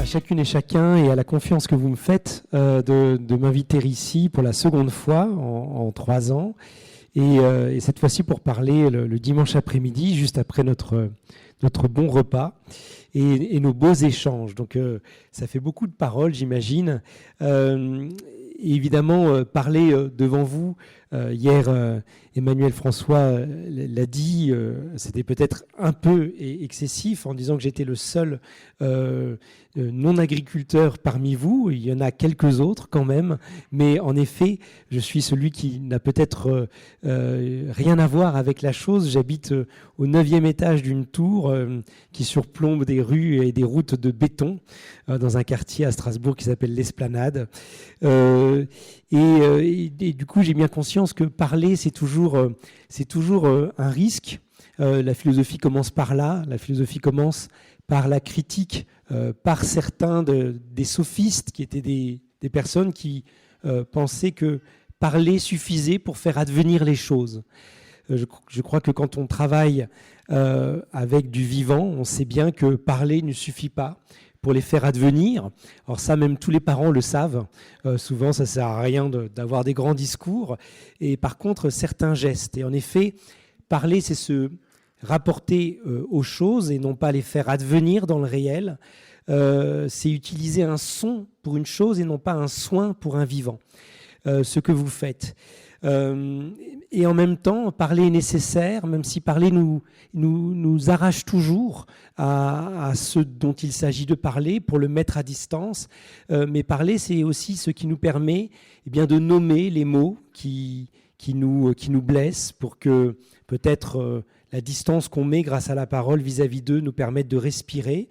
chacune et chacun et à la confiance que vous me faites de m'inviter ici pour la seconde fois en 3 ans. Et cette fois-ci pour parler le dimanche après-midi, juste après notre bon repas et nos beaux échanges. Donc ça fait beaucoup de paroles, j'imagine. Et évidemment, parler devant vous, hier, Emmanuel François l'a dit, c'était peut-être un peu excessif en disant que j'étais le seul non-agriculteur parmi vous. Il y en a quelques autres quand même, mais en effet, je suis celui qui n'a peut-être rien à voir avec la chose. J'habite au 9e étage d'une tour qui surplombe des rues et des routes de béton dans un quartier à Strasbourg qui s'appelle l'Esplanade. Et du coup, j'ai bien conscience que parler, c'est toujours un risque. La philosophie commence par là. La philosophie commence par la critique, par certains des sophistes qui étaient des personnes qui pensaient que parler suffisait pour faire advenir les choses. Je crois que quand on travaille avec du vivant, on sait bien que parler ne suffit pas pour les faire advenir. Alors ça, même tous les parents le savent. Souvent, ça ne sert à rien d'avoir des grands discours. Et par contre, certains gestes. Et en effet, parler, c'est se rapporter aux choses et non pas les faire advenir dans le réel. C'est utiliser un son pour une chose et non pas un soin pour un vivant. Ce que vous faites. Et en même temps, parler est nécessaire, même si parler nous arrache toujours à ce dont il s'agit de parler pour le mettre à distance. Mais parler, c'est aussi ce qui nous permet de nommer les mots qui nous blessent pour que peut-être la distance qu'on met grâce à la parole vis-à-vis d'eux nous permette de respirer.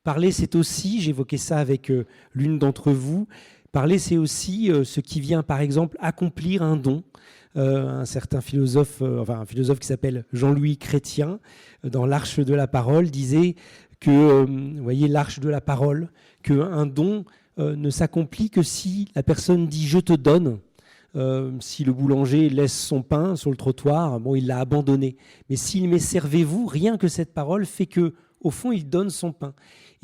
Parler, c'est aussi, j'évoquais ça avec l'une d'entre vous, parler, c'est aussi ce qui vient, par exemple, accomplir un don. Un certain philosophe, un philosophe qui s'appelle Jean-Louis Chrétien, dans l'Arche de la Parole, disait que, vous voyez, l'Arche de la Parole, qu'un don ne s'accomplit que si la personne dit « je te donne ». Si le boulanger laisse son pain sur le trottoir, bon, il l'a abandonné. Mais s'il met « servez-vous », rien que cette parole fait que, au fond, il donne son pain.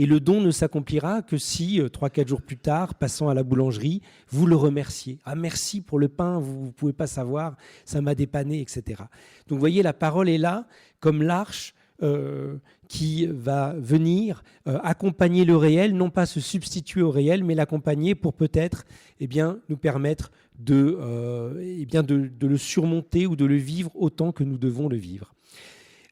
Et le don ne s'accomplira que si, 3-4 jours plus tard, passant à la boulangerie, vous le remerciez. « Ah, merci pour le pain, vous ne pouvez pas savoir, ça m'a dépanné, etc. » Donc, vous voyez, la parole est là, comme l'arche qui va venir accompagner le réel, non pas se substituer au réel, mais l'accompagner pour peut-être nous permettre de le surmonter ou de le vivre autant que nous devons le vivre.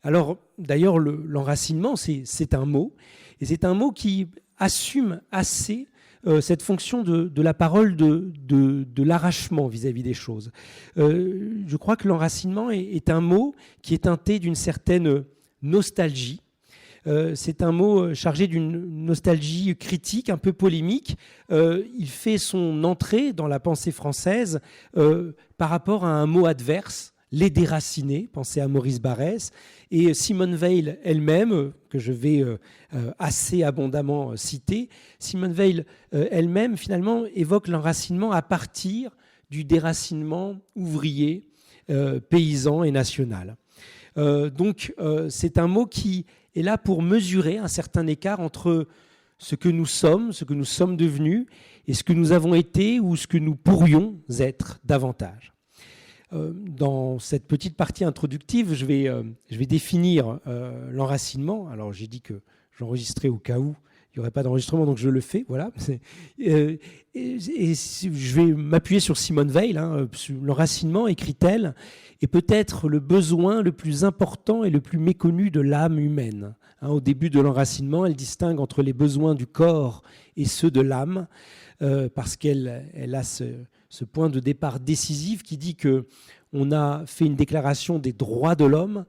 Alors, d'ailleurs, l'enracinement, c'est un mot, et c'est un mot qui assume assez cette fonction de la parole de l'arrachement vis-à-vis des choses. Je crois que l'enracinement est un mot qui est teinté d'une certaine nostalgie. C'est un mot chargé d'une nostalgie critique, un peu polémique. Il fait son entrée dans la pensée française par rapport à un mot adverse, les déracinés, pensez à Maurice Barrès, et Simone Veil elle-même, que je vais assez abondamment citer, Simone Veil elle-même finalement évoque l'enracinement à partir du déracinement ouvrier, paysan et national. Donc c'est un mot qui est là pour mesurer un certain écart entre ce que nous sommes devenus, et ce que nous avons été ou ce que nous pourrions être davantage. Dans cette petite partie introductive, je vais définir l'enracinement. Alors j'ai dit que j'enregistrais au cas où il n'y aurait pas d'enregistrement, donc je le fais. Voilà. Et je vais m'appuyer sur Simone Veil. L'enracinement, écrit-elle, est peut-être le besoin le plus important et le plus méconnu de l'âme humaine. Au début de l'enracinement, elle distingue entre les besoins du corps et ceux de l'âme, parce qu'elle a ce point de départ décisif qui dit qu'on a fait une déclaration des droits de l'homme,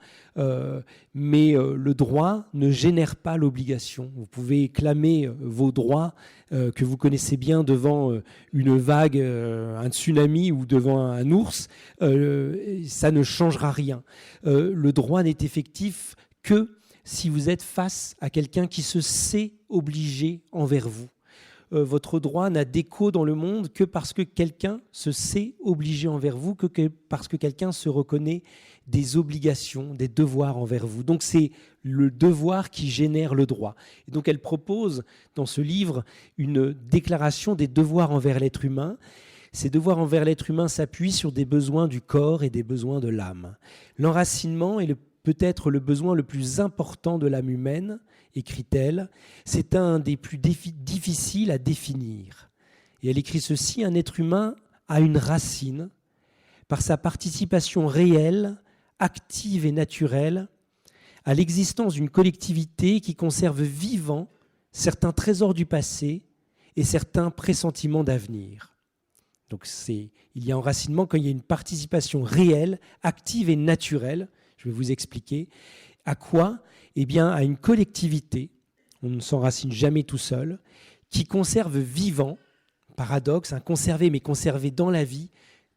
mais le droit ne génère pas l'obligation. Vous pouvez clamer vos droits que vous connaissez bien devant une vague, un tsunami ou devant un ours, ça ne changera rien. Le droit n'est effectif que si vous êtes face à quelqu'un qui se sait obligé envers vous. Votre droit n'a d'écho dans le monde que parce que quelqu'un se sait obligé envers vous, que parce que quelqu'un se reconnaît des obligations, des devoirs envers vous. Donc c'est le devoir qui génère le droit. Et donc elle propose dans ce livre une déclaration des devoirs envers l'être humain. Ces devoirs envers l'être humain s'appuient sur des besoins du corps et des besoins de l'âme. L'enracinement est peut-être le besoin le plus important de l'âme humaine, écrit-elle. C'est un des plus difficiles à définir. Et elle écrit ceci: un être humain a une racine par sa participation réelle, active et naturelle à l'existence d'une collectivité qui conserve vivants certains trésors du passé et certains pressentiments d'avenir. Donc il y a enracinement quand il y a une participation réelle, active et naturelle. Je vais vous expliquer. À quoi ? Eh bien, à une collectivité, on ne s'enracine jamais tout seul, qui conserve vivant, paradoxe, conserver, mais conserver dans la vie,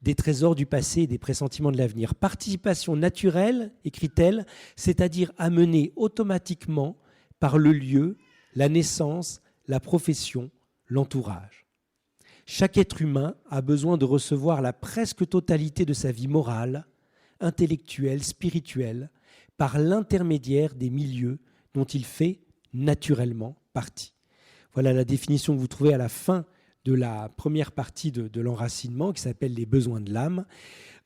des trésors du passé et des pressentiments de l'avenir. Participation naturelle, écrit-elle, c'est-à-dire amenée automatiquement par le lieu, la naissance, la profession, l'entourage. Chaque être humain a besoin de recevoir la presque totalité de sa vie morale, intellectuelle, spirituelle, par l'intermédiaire des milieux dont il fait naturellement partie. Voilà la définition que vous trouvez à la fin de la première partie de l'enracinement, qui s'appelle les besoins de l'âme.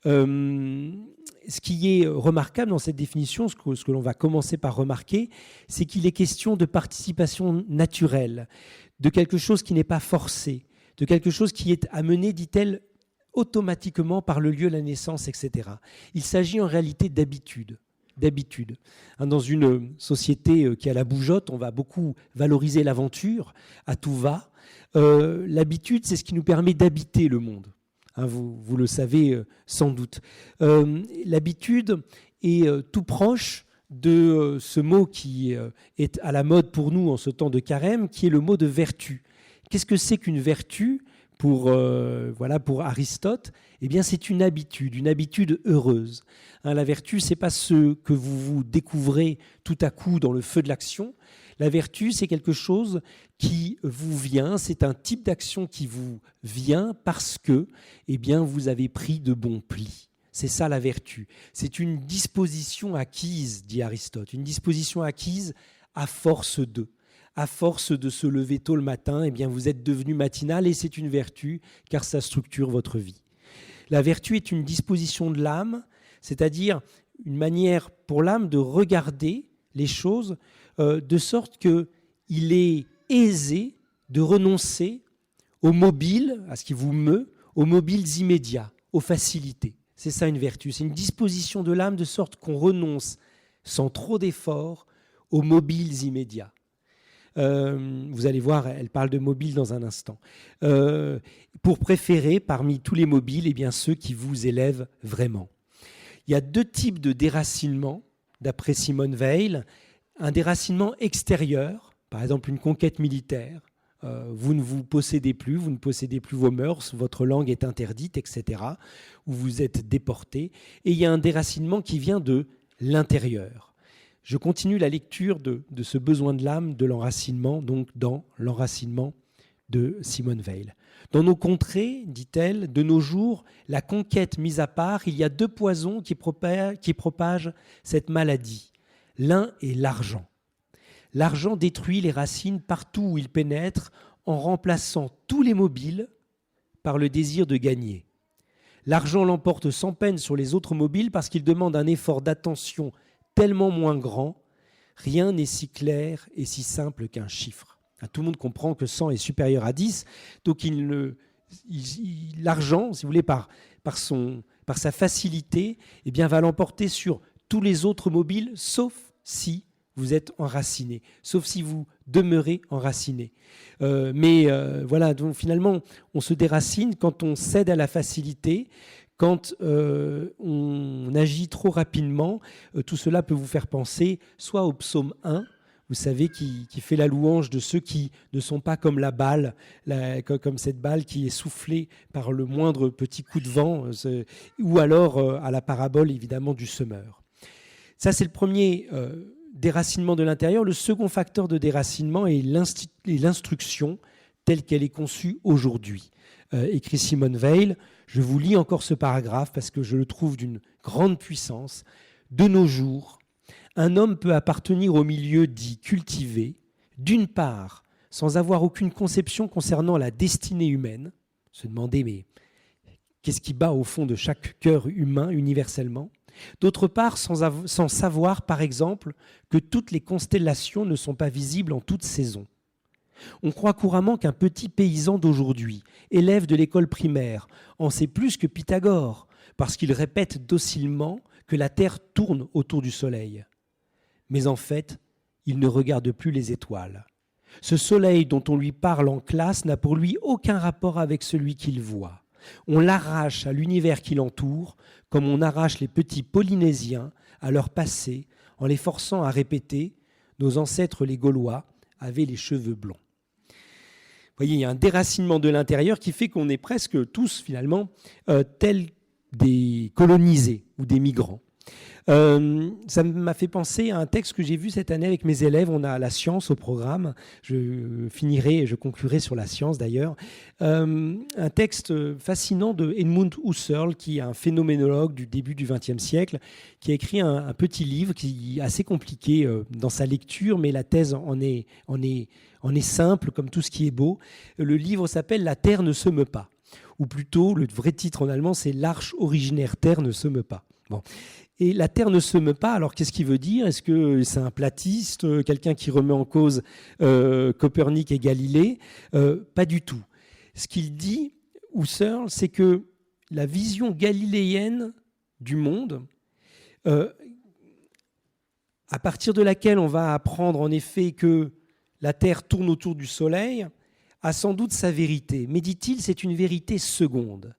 Ce qui est remarquable dans cette définition, ce que l'on va commencer par remarquer, c'est qu'il est question de participation naturelle, de quelque chose qui n'est pas forcé, de quelque chose qui est amené, dit-elle, automatiquement par le lieu, la naissance, etc. Il s'agit en réalité d'habitude. Dans une société qui a la bougeotte, on va beaucoup valoriser l'aventure, à tout va. L'habitude, c'est ce qui nous permet d'habiter le monde. Vous le savez sans doute. L'habitude est tout proche de ce mot qui est à la mode pour nous en ce temps de carême, qui est le mot de vertu. Qu'est-ce que c'est qu'une vertu pour Aristote? Eh bien, c'est une habitude heureuse. La vertu, ce n'est pas ce que vous découvrez tout à coup dans le feu de l'action. La vertu, c'est quelque chose qui vous vient, c'est un type d'action qui vous vient parce que vous avez pris de bons plis. C'est ça la vertu. C'est une disposition acquise, dit Aristote, une disposition acquise à force de. À force de se lever tôt le matin, vous êtes devenu matinal et c'est une vertu car ça structure votre vie. La vertu est une disposition de l'âme, c'est-à-dire une manière pour l'âme de regarder les choses de sorte qu'il est aisé de renoncer aux mobiles, à ce qui vous meut, aux mobiles immédiats, aux facilités. C'est ça une vertu, c'est une disposition de l'âme de sorte qu'on renonce sans trop d'efforts aux mobiles immédiats. Vous allez voir, elle parle de mobiles dans un instant. Pour préférer parmi tous les mobiles, ceux qui vous élèvent vraiment. Il y a deux types de déracinement, d'après Simone Weil. Un déracinement extérieur, par exemple une conquête militaire. Vous ne vous possédez plus, vous ne possédez plus vos mœurs, votre langue est interdite, etc. Ou vous êtes déporté. Et il y a un déracinement qui vient de l'intérieur. Je continue la lecture de ce besoin de l'âme, de l'enracinement, donc dans l'enracinement de Simone Weil. Dans nos contrées, dit-elle, de nos jours, la conquête mise à part, il y a deux poisons qui propagent cette maladie. L'un est l'argent. L'argent détruit les racines partout où il pénètre en remplaçant tous les mobiles par le désir de gagner. L'argent l'emporte sans peine sur les autres mobiles parce qu'il demande un effort d'attention tellement moins grand, rien n'est si clair et si simple qu'un chiffre. Tout le monde comprend que 100 est supérieur à 10, donc l'argent, si vous voulez, par sa facilité, va l'emporter sur tous les autres mobiles, sauf si vous êtes enraciné, sauf si vous demeurez enraciné. Donc finalement, on se déracine quand on cède à la facilité, quand on agit trop rapidement. Tout cela peut vous faire penser soit au psaume 1, vous savez, qui fait la louange de ceux qui ne sont pas comme la balle, comme cette balle qui est soufflée par le moindre petit coup de vent, ou alors à la parabole évidemment du semeur. Ça, c'est le premier déracinement de l'intérieur. Le second facteur de déracinement est l'instruction telle qu'elle est conçue aujourd'hui. Écrit Simone Weil. Je vous lis encore ce paragraphe parce que je le trouve d'une grande puissance. De nos jours, un homme peut appartenir au milieu dit cultivé, d'une part, sans avoir aucune conception concernant la destinée humaine, se demander mais qu'est-ce qui bat au fond de chaque cœur humain universellement, d'autre part, sans savoir, par exemple, que toutes les constellations ne sont pas visibles en toute saison. On croit couramment qu'un petit paysan d'aujourd'hui, élève de l'école primaire, en sait plus que Pythagore, parce qu'il répète docilement que la Terre tourne autour du Soleil. Mais en fait, il ne regarde plus les étoiles. Ce Soleil dont on lui parle en classe n'a pour lui aucun rapport avec celui qu'il voit. On l'arrache à l'univers qui l'entoure, comme on arrache les petits Polynésiens à leur passé, en les forçant à répéter « Nos ancêtres les Gaulois avaient les cheveux blonds ». Vous voyez, il y a un déracinement de l'intérieur qui fait qu'on est presque tous, finalement, tels des colonisés ou des migrants. Ça m'a fait penser à un texte que j'ai vu cette année avec mes élèves. On a la science au programme. Je finirai et je conclurai sur la science d'ailleurs. Un texte fascinant de Edmund Husserl, qui est un phénoménologue du début du XXe siècle, qui a écrit un petit livre qui est assez compliqué dans sa lecture, mais la thèse en est simple, comme tout ce qui est beau. Le livre s'appelle « La Terre ne se meut pas », ou plutôt, le vrai titre en allemand, c'est « L'arche originaire Terre ne se meut pas ». Bon. Et la Terre ne se meut pas, alors qu'est-ce qu'il veut dire? Est-ce que c'est un platiste, quelqu'un qui remet en cause Copernic et Galilée? Pas du tout. Ce qu'il dit, Husserl, c'est que la vision galiléenne du monde, à partir de laquelle on va apprendre en effet que la Terre tourne autour du Soleil, a sans doute sa vérité. Mais dit-il, c'est une vérité seconde.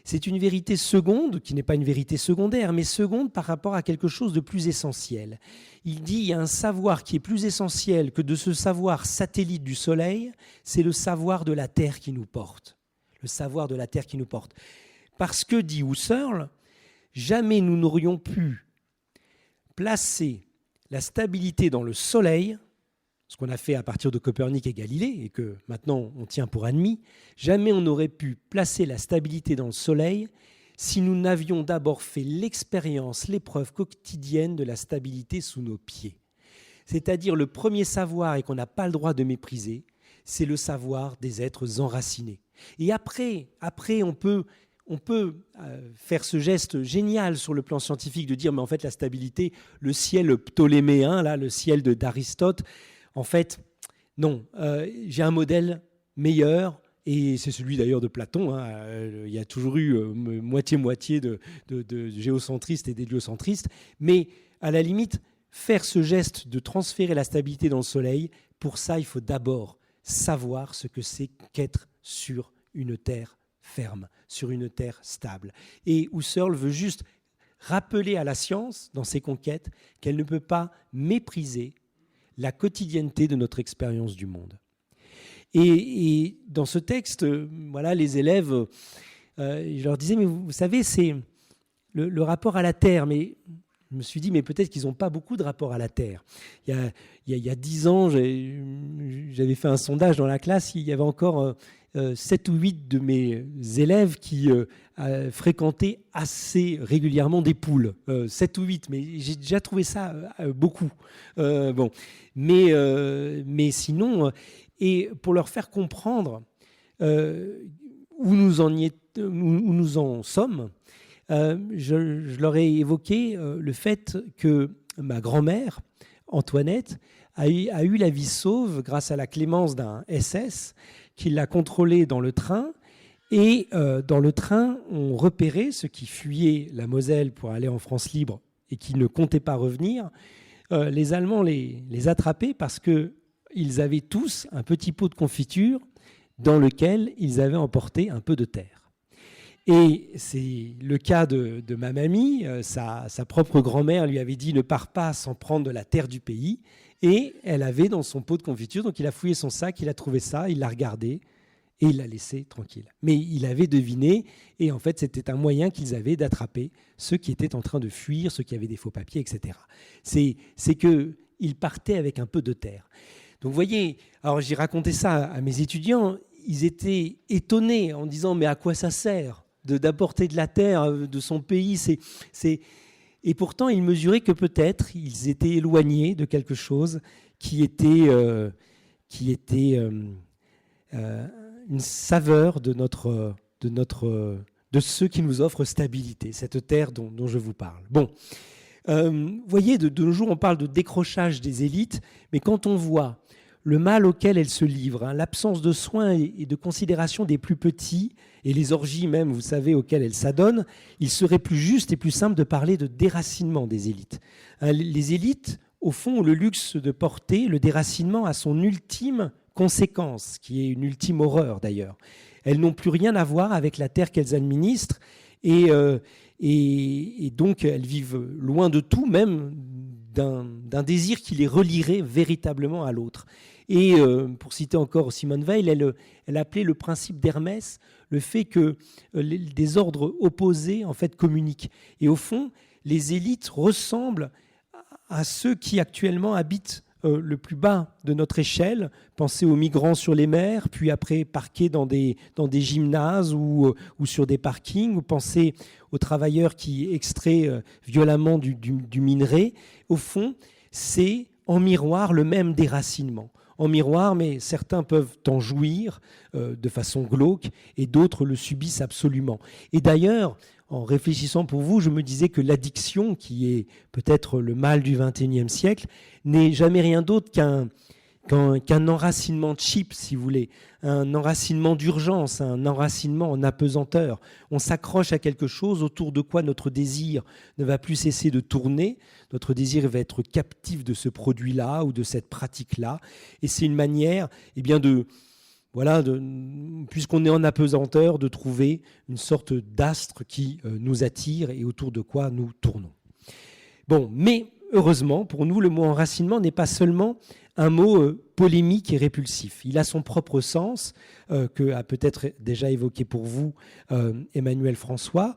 C'est une vérité seconde, qui n'est pas une vérité secondaire, mais seconde par rapport à quelque chose de plus essentiel. Il dit, il y a un savoir qui est plus essentiel que de ce savoir satellite du Soleil, c'est le savoir de la Terre qui nous porte. Le savoir de la Terre qui nous porte. Parce que, dit Husserl, jamais nous n'aurions pu placer la stabilité dans le Soleil, ce qu'on a fait à partir de Copernic et Galilée, et que maintenant on tient pour admis, jamais on n'aurait pu placer la stabilité dans le Soleil si nous n'avions d'abord fait l'expérience, l'épreuve quotidienne de la stabilité sous nos pieds. C'est-à-dire le premier savoir, et qu'on n'a pas le droit de mépriser, c'est le savoir des êtres enracinés. Et après on peut faire ce geste génial sur le plan scientifique de dire, mais en fait la stabilité, le ciel ptoléméen, là, le ciel d'Aristote, en fait, non, j'ai un modèle meilleur, et c'est celui d'ailleurs de Platon. Il y a toujours eu moitié-moitié de géocentristes et d'héliocentristes, mais à la limite, faire ce geste de transférer la stabilité dans le Soleil, pour ça, il faut d'abord savoir ce que c'est qu'être sur une terre ferme, sur une terre stable. Et Husserl veut juste rappeler à la science, dans ses conquêtes, qu'elle ne peut pas mépriser la quotidienneté de notre expérience du monde. Et dans ce texte, voilà, les élèves, je leur disais, mais vous savez, c'est le rapport à la Terre. Mais je me suis dit, mais peut-être qu'ils n'ont pas beaucoup de rapport à la Terre. Il y a 10 ans, j'avais fait un sondage dans la classe, il y avait encore 7 ou 8 de mes élèves qui fréquentaient assez régulièrement des poules. 7 ou 8, mais j'ai déjà trouvé ça beaucoup. Bon. Mais sinon, et pour leur faire comprendre où nous en sommes, je leur ai évoqué le fait que ma grand-mère, Antoinette, a eu la vie sauve grâce à la clémence d'un SS qui l'a contrôlée dans le train. Et dans le train, on repérait ceux qui fuyaient la Moselle pour aller en France libre et qui ne comptaient pas revenir. Les Allemands les attrapaient parce qu'ils avaient tous un petit pot de confiture dans lequel ils avaient emporté un peu de terre. Et c'est le cas de ma mamie. Sa propre grand-mère lui avait dit « ne pars pas sans prendre de la terre du pays ». Et elle avait dans son pot de confiture, donc il a fouillé son sac, il a trouvé ça, il l'a regardé et il l'a laissé tranquille. Mais il avait deviné, et en fait c'était un moyen qu'ils avaient d'attraper ceux qui étaient en train de fuir, ceux qui avaient des faux papiers, etc. C'est qu'ils partaient avec un peu de terre. Donc vous voyez, alors j'ai raconté ça à mes étudiants, ils étaient étonnés en disant « mais à quoi ça sert d'apporter de la terre de son pays ?» Et pourtant, ils mesuraient que peut-être ils étaient éloignés de quelque chose qui était une saveur de ceux qui nous offrent stabilité, cette terre dont je vous parle. Bon, vous voyez, de nos jours, on parle de décrochage des élites, mais quand on voit le mal auquel elles se livrent, l'absence de soins et de considération des plus petits, et les orgies même, vous savez, auxquelles elles s'adonnent, il serait plus juste et plus simple de parler de déracinement des élites. Les élites, au fond, ont le luxe de porter le déracinement à son ultime conséquence, qui est une ultime horreur d'ailleurs. Elles n'ont plus rien à voir avec la terre qu'elles administrent, et donc elles vivent loin de tout, même d'un désir qui les relierait véritablement à l'autre. Et pour citer encore Simone Weil, elle appelait le principe d'Hermès le fait que des ordres opposés en fait communiquent. Et au fond, les élites ressemblent à ceux qui actuellement habitent le plus bas de notre échelle. Pensez aux migrants sur les mers, puis après parqués dans des gymnases ou sur des parkings. Ou pensez aux travailleurs qui extraient violemment du minerai. Au fond, c'est en miroir le même déracinement. En miroir, mais certains peuvent en jouir de façon glauque et d'autres le subissent absolument. Et d'ailleurs, en réfléchissant pour vous, je me disais que l'addiction, qui est peut-être le mal du XXIe siècle, n'est jamais rien d'autre qu'un enracinement cheap, si vous voulez, un enracinement d'urgence, un enracinement en apesanteur. On s'accroche à quelque chose autour de quoi notre désir ne va plus cesser de tourner, notre désir va être captif de ce produit-là ou de cette pratique-là, et c'est une manière puisqu'on est en apesanteur, de trouver une sorte d'astre qui nous attire et autour de quoi nous tournons. Bon, mais heureusement, pour nous, le mot enracinement n'est pas seulement un mot polémique et répulsif. Il a son propre sens, que a peut-être déjà évoqué pour vous Emmanuel François.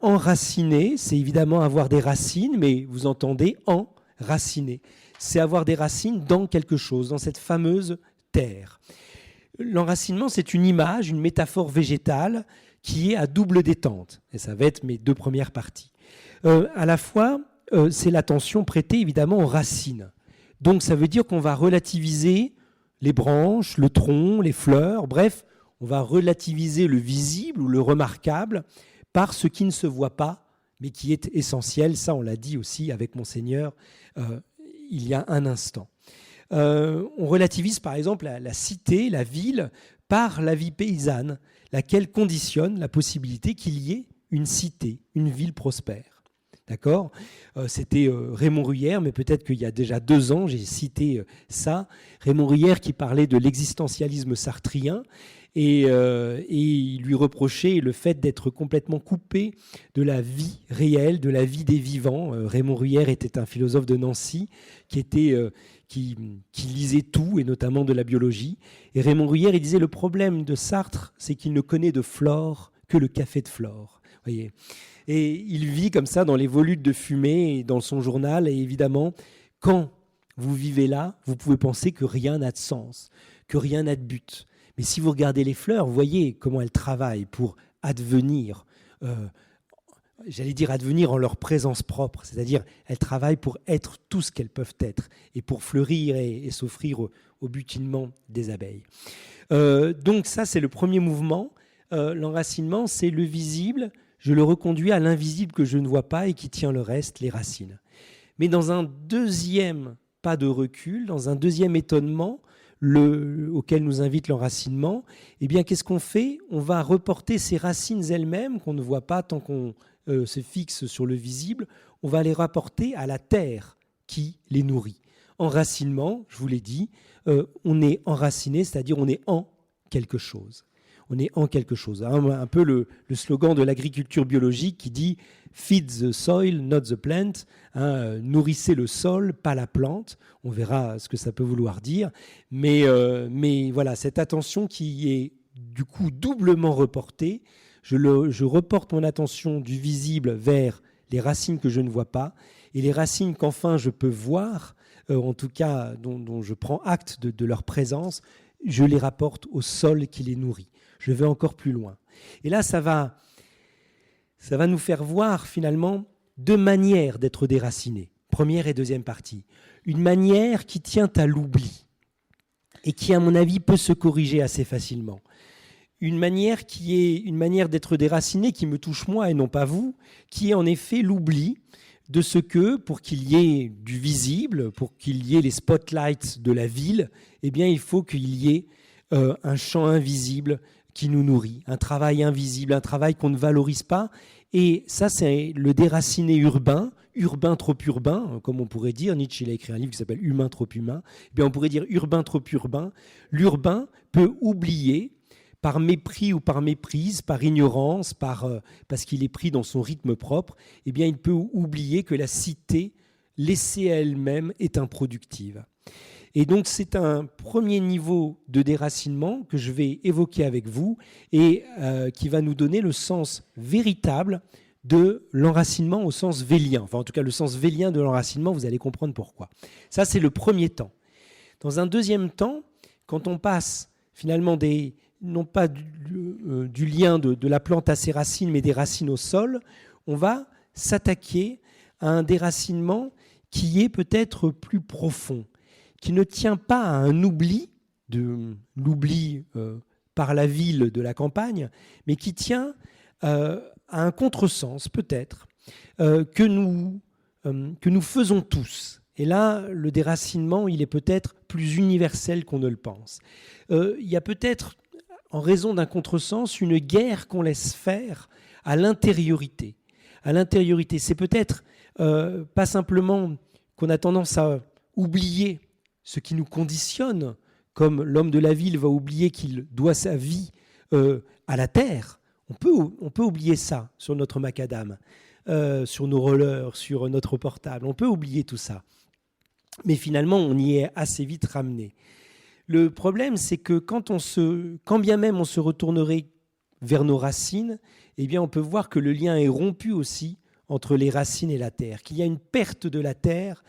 Enraciner, c'est évidemment avoir des racines, mais vous entendez enraciner. C'est avoir des racines dans quelque chose, dans cette fameuse terre. L'enracinement, c'est une image, une métaphore végétale qui est à double détente. Et ça va être mes deux premières parties. À la fois, c'est l'attention prêtée évidemment aux racines. Donc ça veut dire qu'on va relativiser les branches, le tronc, les fleurs, bref, on va relativiser le visible ou le remarquable par ce qui ne se voit pas, mais qui est essentiel. Ça, on l'a dit aussi avec Monseigneur il y a un instant. On relativise par exemple la cité, la ville, par la vie paysanne, laquelle conditionne la possibilité qu'il y ait une cité, une ville prospère. D'accord ? C'était Raymond Ruyère, mais peut-être qu'il y a déjà 2 ans, j'ai cité ça. Raymond Ruyère qui parlait de l'existentialisme sartrien et il lui reprochait le fait d'être complètement coupé de la vie réelle, de la vie des vivants. Raymond Ruyère était un philosophe de Nancy qui lisait tout, et notamment de la biologie. Et Raymond Ruyère, il disait, le problème de Sartre, c'est qu'il ne connaît de flore que le café de Flore. Voyez. Et il vit comme ça dans les volutes de fumée et dans son journal. Et évidemment, quand vous vivez là, vous pouvez penser que rien n'a de sens, que rien n'a de but. Mais si vous regardez les fleurs, vous voyez comment elles travaillent pour advenir, advenir en leur présence propre. C'est-à-dire, elles travaillent pour être tout ce qu'elles peuvent être et pour fleurir et s'offrir au butinement des abeilles. Donc ça, c'est le premier mouvement. L'enracinement, c'est le visible. Je le reconduis à l'invisible que je ne vois pas et qui tient le reste, les racines. Mais dans un deuxième pas de recul, dans un deuxième étonnement auquel nous invite l'enracinement, eh bien, qu'est-ce qu'on fait ? On va reporter ces racines elles-mêmes, qu'on ne voit pas tant qu'on se fixe sur le visible, on va les rapporter à la terre qui les nourrit. Enracinement, je vous l'ai dit, on est enraciné, c'est-à-dire on est en quelque chose. On est en quelque chose. Un peu le slogan de l'agriculture biologique qui dit « Feed the soil, not the plant », nourrissez le sol, pas la plante. On verra ce que ça peut vouloir dire. Mais voilà, cette attention qui est du coup doublement reportée. Je reporte mon attention du visible vers les racines que je ne vois pas et les racines qu'enfin je peux voir, en tout cas dont je prends acte de leur présence, je les rapporte au sol qui les nourrit. Je vais encore plus loin. Et là, ça va nous faire voir finalement deux manières d'être déraciné. Première et deuxième partie. Une manière qui tient à l'oubli et qui, à mon avis, peut se corriger assez facilement. Une manière qui est une manière d'être déraciné qui me touche moi et non pas vous, qui est en effet l'oubli de ce que, pour qu'il y ait du visible, pour qu'il y ait les spotlights de la ville, eh bien, il faut qu'il y ait un champ invisible qui nous nourrit, un travail invisible, un travail qu'on ne valorise pas. Et ça, c'est le déraciné urbain, urbain trop urbain, comme on pourrait dire. Nietzsche, il a écrit un livre qui s'appelle Humain trop humain. Eh bien, on pourrait dire urbain trop urbain. L'urbain peut oublier, par mépris ou par méprise, par ignorance, parce qu'il est pris dans son rythme propre, eh bien, il peut oublier que la cité, laissée à elle-même, est improductive. Et donc, c'est un premier niveau de déracinement que je vais évoquer avec vous et qui va nous donner le sens véritable de l'enracinement au sens vélien. Enfin, en tout cas, le sens vélien de l'enracinement, vous allez comprendre pourquoi. Ça, c'est le premier temps. Dans un deuxième temps, quand on passe finalement non pas du lien de la plante à ses racines, mais des racines au sol, on va s'attaquer à un déracinement qui est peut-être plus profond, qui ne tient pas à un oubli, l'oubli par la ville de la campagne, mais qui tient à un contresens peut-être que nous faisons tous. Et là, le déracinement, il est peut-être plus universel qu'on ne le pense. Il y a peut-être, en raison d'un contresens, une guerre qu'on laisse faire à l'intériorité. À l'intériorité, c'est peut-être pas simplement qu'on a tendance à oublier ce qui nous conditionne, comme l'homme de la ville va oublier qu'il doit sa vie à la terre. On peut oublier ça sur notre macadam, sur nos rollers, sur notre portable. On peut oublier tout ça. Mais finalement, on y est assez vite ramené. Le problème, c'est que quand bien même on se retournerait vers nos racines, eh bien, on peut voir que le lien est rompu aussi entre les racines et la terre, qu'il y a une perte de la terre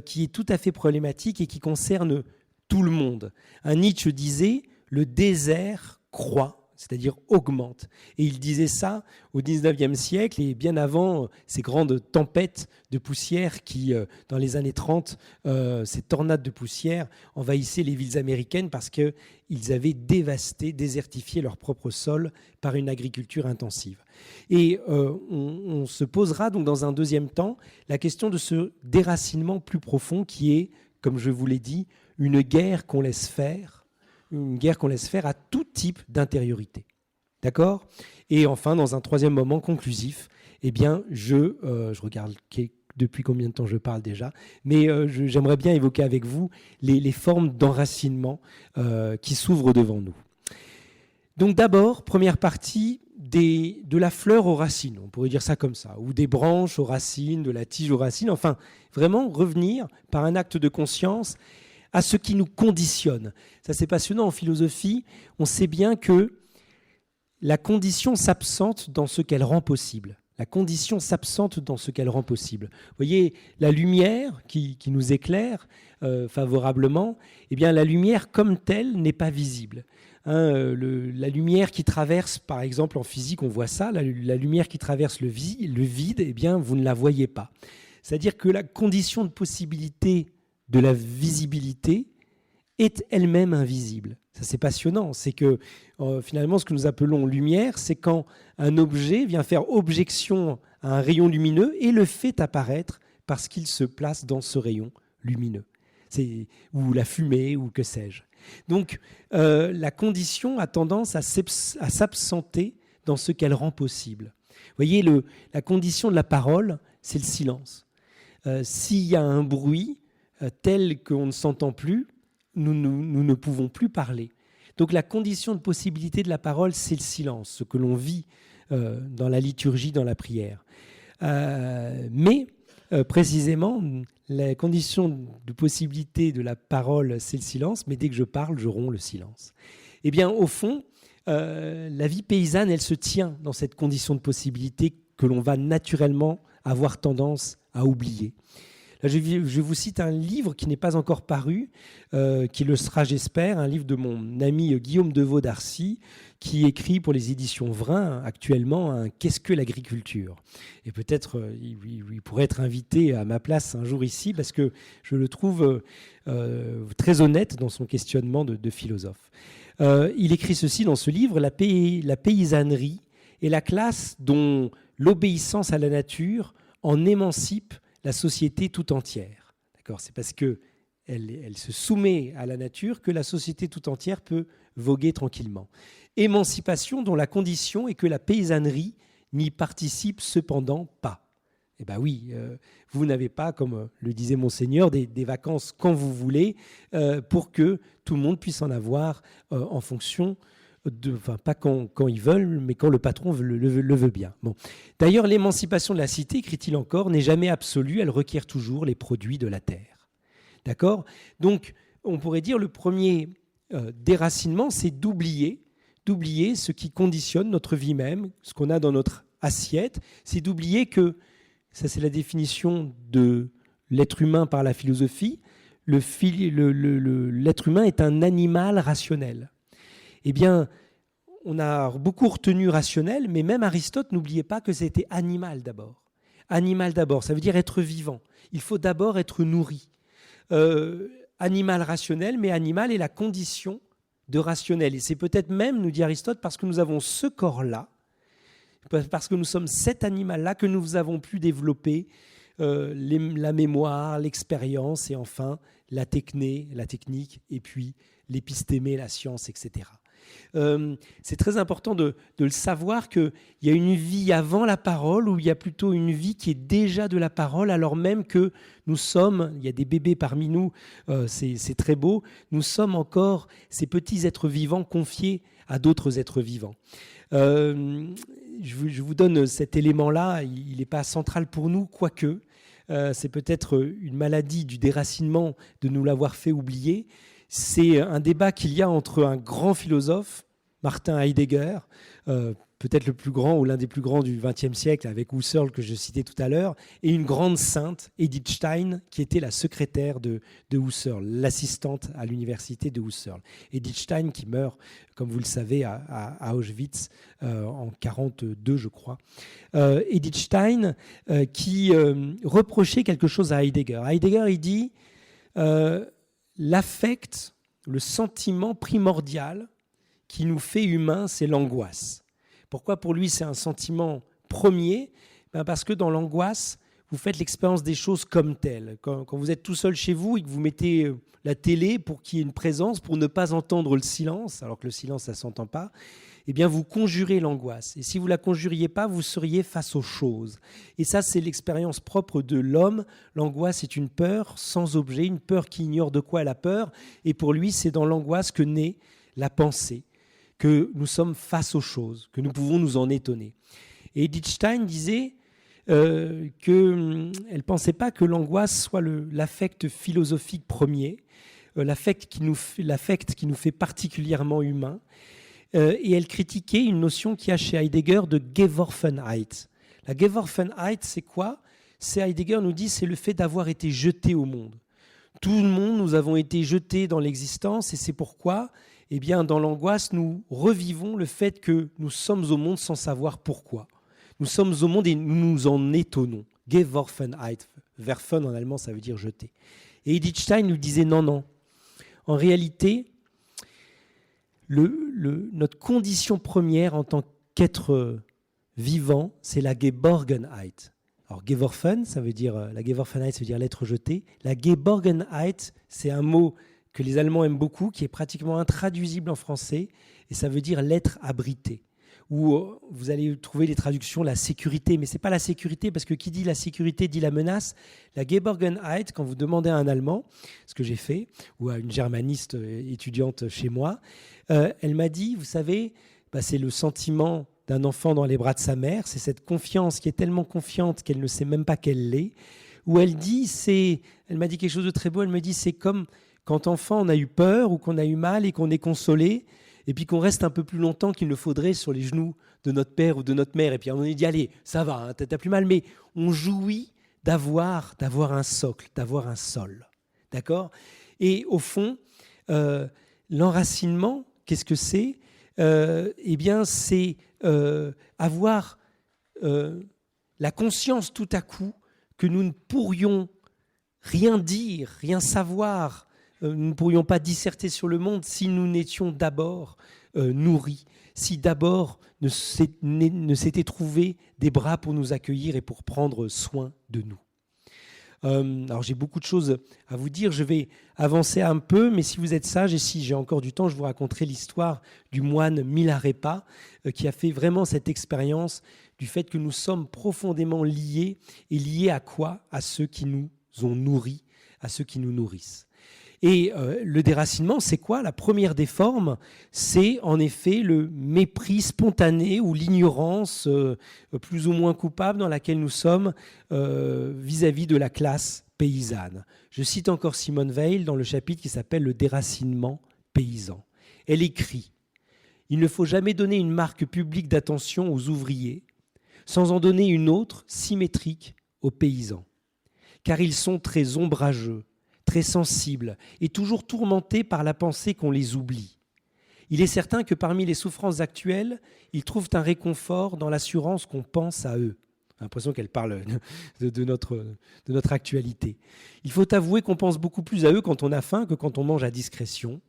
qui est tout à fait problématique et qui concerne tout le monde. Nietzsche disait « le désert croît », c'est-à-dire augmente. Et il disait ça au XIXe siècle et bien avant ces grandes tempêtes de poussière qui, dans les années 30, ces tornades de poussière envahissaient les villes américaines parce qu'ils avaient dévasté, désertifié leur propre sol par une agriculture intensive. Et on se posera donc dans un deuxième temps la question de ce déracinement plus profond qui est, comme je vous l'ai dit, une guerre qu'on laisse faire à tout type d'intériorité. D'accord ? Et enfin, dans un troisième moment conclusif, eh bien, je regarde depuis combien de temps je parle déjà, mais j'aimerais bien évoquer avec vous les formes d'enracinement qui s'ouvrent devant nous. Donc d'abord, première partie, de la fleur aux racines, on pourrait dire ça comme ça, ou des branches aux racines, de la tige aux racines, enfin, vraiment revenir par un acte de conscience à ce qui nous conditionne. Ça, c'est passionnant en philosophie. On sait bien que la condition s'absente dans ce qu'elle rend possible. La condition s'absente dans ce qu'elle rend possible. Vous voyez, la lumière qui nous éclaire favorablement, eh bien, la lumière comme telle n'est pas visible. La lumière qui traverse, par exemple en physique, on voit ça, la lumière qui traverse le vide, eh bien, vous ne la voyez pas. C'est-à-dire que la condition de possibilité de la visibilité est elle-même invisible. Ça, c'est passionnant. C'est que finalement, ce que nous appelons lumière, c'est quand un objet vient faire objection à un rayon lumineux et le fait apparaître parce qu'il se place dans ce rayon lumineux. Ou la fumée, ou que sais-je. Donc, la condition a tendance à s'absenter dans ce qu'elle rend possible. Vous voyez, la condition de la parole, c'est le silence. S'il y a un bruit tel qu'on ne s'entend plus, nous ne pouvons plus parler. Donc la condition de possibilité de la parole, c'est le silence, ce que l'on vit dans la liturgie, dans la prière. Mais précisément, la condition de possibilité de la parole, c'est le silence, mais dès que je parle, je romps le silence. Eh bien, au fond, la vie paysanne, elle se tient dans cette condition de possibilité que l'on va naturellement avoir tendance à oublier. Là, je vous cite un livre qui n'est pas encore paru, qui le sera, j'espère, un livre de mon ami Guillaume Deveau d'Arcy, qui écrit pour les éditions Vrin actuellement un « Qu'est-ce que l'agriculture ?» Et peut-être il pourrait être invité à ma place un jour ici, parce que je le trouve très honnête dans son questionnement de philosophe. Il écrit ceci dans ce livre: la paysannerie est la classe dont l'obéissance à la nature en émancipe la société tout entière. D'accord ? C'est parce qu'elle se soumet à la nature que la société tout entière peut voguer tranquillement. Émancipation dont la condition est que la paysannerie n'y participe cependant pas. Eh bien oui, vous n'avez pas, comme le disait Monseigneur, des vacances quand vous voulez, pour que tout le monde puisse en avoir en fonction enfin pas quand ils veulent, mais quand le patron le veut bien. Bon. D'ailleurs, l'émancipation de la cité, écrit-il encore, n'est jamais absolue, elle requiert toujours les produits de la terre. D'accord ? Donc, on pourrait dire le premier déracinement, c'est d'oublier ce qui conditionne notre vie même, ce qu'on a dans notre assiette, c'est d'oublier que, ça c'est la définition de l'être humain par la philosophie, l'être humain est un animal rationnel. Eh bien, on a beaucoup retenu rationnel, mais même Aristote, n'oubliez pas que c'était animal d'abord. Animal d'abord, ça veut dire être vivant. Il faut d'abord être nourri. Animal rationnel, mais animal est la condition de rationnel. Et c'est peut-être même, nous dit Aristote, parce que nous avons ce corps-là, parce que nous sommes cet animal-là, que nous avons pu développer la mémoire, l'expérience et enfin la technique, et puis l'épistémé, la science, etc. C'est très important de le savoir qu'il y a une vie avant la parole, ou il y a plutôt une vie qui est déjà de la parole, alors même que nous sommes, il y a des bébés parmi nous, c'est très beau, nous sommes encore ces petits êtres vivants confiés à d'autres êtres vivants. Je vous donne cet élément-là, il n'est pas central pour nous, quoique c'est peut-être une maladie du déracinement de nous l'avoir fait oublier. C'est un débat qu'il y a entre un grand philosophe, Martin Heidegger, peut-être le plus grand ou l'un des plus grands du XXe siècle, avec Husserl que je citais tout à l'heure, et une grande sainte, Edith Stein, qui était la secrétaire de Husserl, l'assistante à l'université de Husserl. Edith Stein qui meurt, comme vous le savez, à Auschwitz en 1942, je crois. Edith Stein qui reprochait quelque chose à Heidegger. Heidegger, il dit... l'affect, le sentiment primordial qui nous fait humains, c'est l'angoisse. Pourquoi pour lui c'est un sentiment premier ? Parce que dans l'angoisse, vous faites l'expérience des choses comme telles. Quand vous êtes tout seul chez vous et que vous mettez la télé pour qu'il y ait une présence, pour ne pas entendre le silence, alors que le silence, ça ne s'entend pas, eh bien vous conjurez l'angoisse. Et si vous ne la conjuriez pas, vous seriez face aux choses. Et ça, c'est l'expérience propre de l'homme. L'angoisse est une peur sans objet, une peur qui ignore de quoi elle a peur. Et pour lui, c'est dans l'angoisse que naît la pensée, que nous sommes face aux choses, que nous pouvons nous en étonner. Et Edith Stein disait qu'elle ne pensait pas que l'angoisse soit l'affect philosophique premier, l'affect qui nous fait particulièrement humains. Et elle critiquait une notion qu'il y a chez Heidegger de Geworfenheit. La Geworfenheit, c'est quoi ? Heidegger nous dit, c'est le fait d'avoir été jeté au monde. Tout le monde, nous avons été jetés dans l'existence, et c'est pourquoi, eh bien, dans l'angoisse, nous revivons le fait que nous sommes au monde sans savoir pourquoi. Nous sommes au monde et nous nous en étonnons. Geworfenheit, werfen en allemand, ça veut dire jeter. Et Edith Stein nous disait non. En réalité, notre condition première en tant qu'être vivant, c'est la Geborgenheit. Alors Geworfen, ça veut dire la Geworfenheit, ça veut dire l'être jeté. La Geborgenheit, c'est un mot que les Allemands aiment beaucoup, qui est pratiquement intraduisible en français, et ça veut dire l'être abrité. Où vous allez trouver les traductions la sécurité, mais c'est pas la sécurité, parce que qui dit la sécurité dit la menace. La Geborgenheit, quand vous demandez à un Allemand, ce que j'ai fait, ou à une germaniste étudiante chez moi, elle m'a dit, vous savez, c'est le sentiment d'un enfant dans les bras de sa mère, c'est cette confiance qui est tellement confiante qu'elle ne sait même pas qu'elle l'est, où elle m'a dit quelque chose de très beau, elle me dit, c'est comme quand enfant on a eu peur ou qu'on a eu mal et qu'on est consolé, et puis qu'on reste un peu plus longtemps qu'il ne faudrait sur les genoux de notre père ou de notre mère, et puis on est dit, allez, ça va, t'as plus mal, mais on jouit d'avoir un socle, d'avoir un sol. D'accord ? Et au fond, l'enracinement, qu'est-ce que c'est ? Eh bien, c'est avoir la conscience tout à coup que nous ne pourrions rien dire, rien savoir, nous ne pourrions pas disserter sur le monde si nous n'étions d'abord nourris, si d'abord ne s'étaient trouvés des bras pour nous accueillir et pour prendre soin de nous. Alors j'ai beaucoup de choses à vous dire, je vais avancer un peu, mais si vous êtes sage et si j'ai encore du temps, je vous raconterai l'histoire du moine Milarepa qui a fait vraiment cette expérience du fait que nous sommes profondément liés. Et liés à quoi ? À ceux qui nous ont nourris, à ceux qui nous nourrissent. Et le déracinement, c'est quoi ? La première des formes, c'est en effet le mépris spontané ou l'ignorance plus ou moins coupable dans laquelle nous sommes vis-à-vis de la classe paysanne. Je cite encore Simone Weil dans le chapitre qui s'appelle « Le déracinement paysan ». Elle écrit « Il ne faut jamais donner une marque publique d'attention aux ouvriers sans en donner une autre symétrique aux paysans, car ils sont très ombrageux, très sensibles et toujours tourmentés par la pensée qu'on les oublie. Il est certain que parmi les souffrances actuelles, ils trouvent un réconfort dans l'assurance qu'on pense à eux. » J'ai l'impression qu'elle parle de notre actualité. Il faut avouer qu'on pense beaucoup plus à eux quand on a faim que quand on mange à discrétion.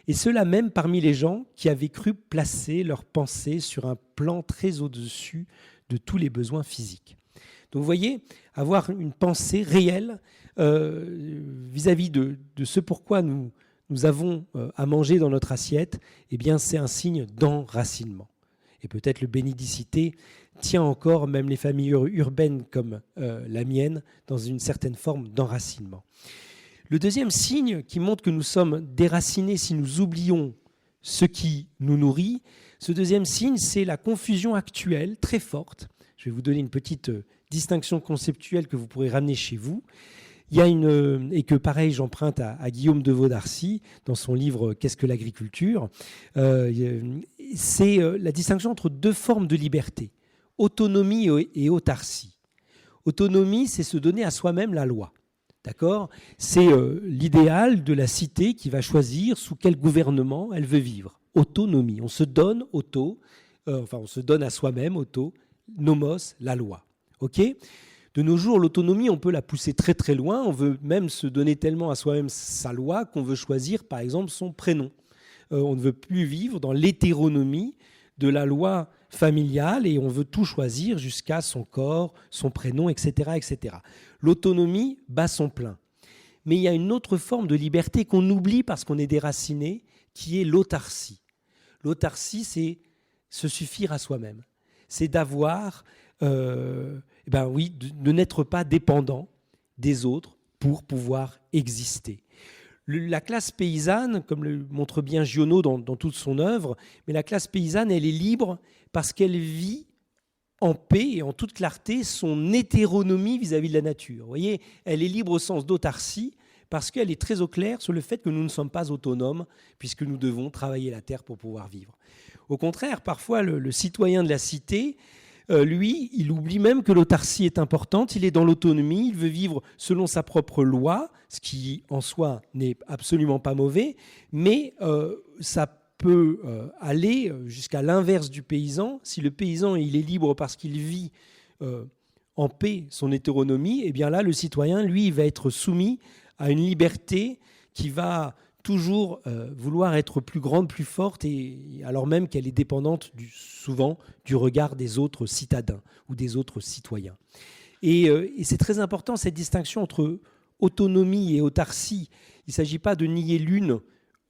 Et cela même parmi les gens qui avaient cru placer leurs pensées sur un plan très au-dessus de tous les besoins physiques. Donc vous voyez, avoir une pensée réelle vis-à-vis de ce pourquoi nous avons à manger dans notre assiette, eh bien c'est un signe d'enracinement. Et peut-être le bénédicité tient encore même les familles urbaines comme la mienne dans une certaine forme d'enracinement. Le deuxième signe qui montre que nous sommes déracinés si nous oublions ce qui nous nourrit, ce deuxième signe, c'est la confusion actuelle très forte. Je vais vous donner une petite distinction conceptuelle que vous pourrez ramener chez vous. Il y a et que pareil, j'emprunte à Guillaume Deveau d'Arcy dans son livre « Qu'est-ce que l'agriculture ?» C'est la distinction entre deux formes de liberté, autonomie et autarcie. Autonomie, c'est se donner à soi-même la loi. D'accord ? C'est l'idéal de la cité qui va choisir sous quel gouvernement elle veut vivre. Autonomie, on se donne on se donne à soi-même, nomos, la loi. Ok ? De nos jours, l'autonomie, on peut la pousser très très loin. On veut même se donner tellement à soi-même sa loi qu'on veut choisir, par exemple, son prénom. On ne veut plus vivre dans l'hétéronomie de la loi familiale et on veut tout choisir jusqu'à son corps, son prénom, etc., etc. L'autonomie bat son plein. Mais il y a une autre forme de liberté qu'on oublie parce qu'on est déraciné, qui est l'autarcie. L'autarcie, c'est se suffire à soi-même. C'est d'avoir, de n'être pas dépendant des autres pour pouvoir exister. La classe paysanne, comme le montre bien Giono dans toute son œuvre, mais la classe paysanne, elle est libre parce qu'elle vit en paix et en toute clarté son hétéronomie vis-à-vis de la nature. Vous voyez, elle est libre au sens d'autarcie parce qu'elle est très au clair sur le fait que nous ne sommes pas autonomes puisque nous devons travailler la terre pour pouvoir vivre. Au contraire, parfois, le citoyen de la cité, lui, il oublie même que l'autarcie est importante, il est dans l'autonomie, il veut vivre selon sa propre loi, ce qui en soi n'est absolument pas mauvais, mais ça peut aller jusqu'à l'inverse du paysan. Si le paysan il est libre parce qu'il vit en paix son hétéronomie, eh bien là, le citoyen, lui, il va être soumis à une liberté qui va toujours vouloir être plus grande, plus forte, et alors même qu'elle est dépendante souvent du regard des autres citadins ou des autres citoyens. Et c'est très important cette distinction entre autonomie et autarcie. Il ne s'agit pas de nier l'une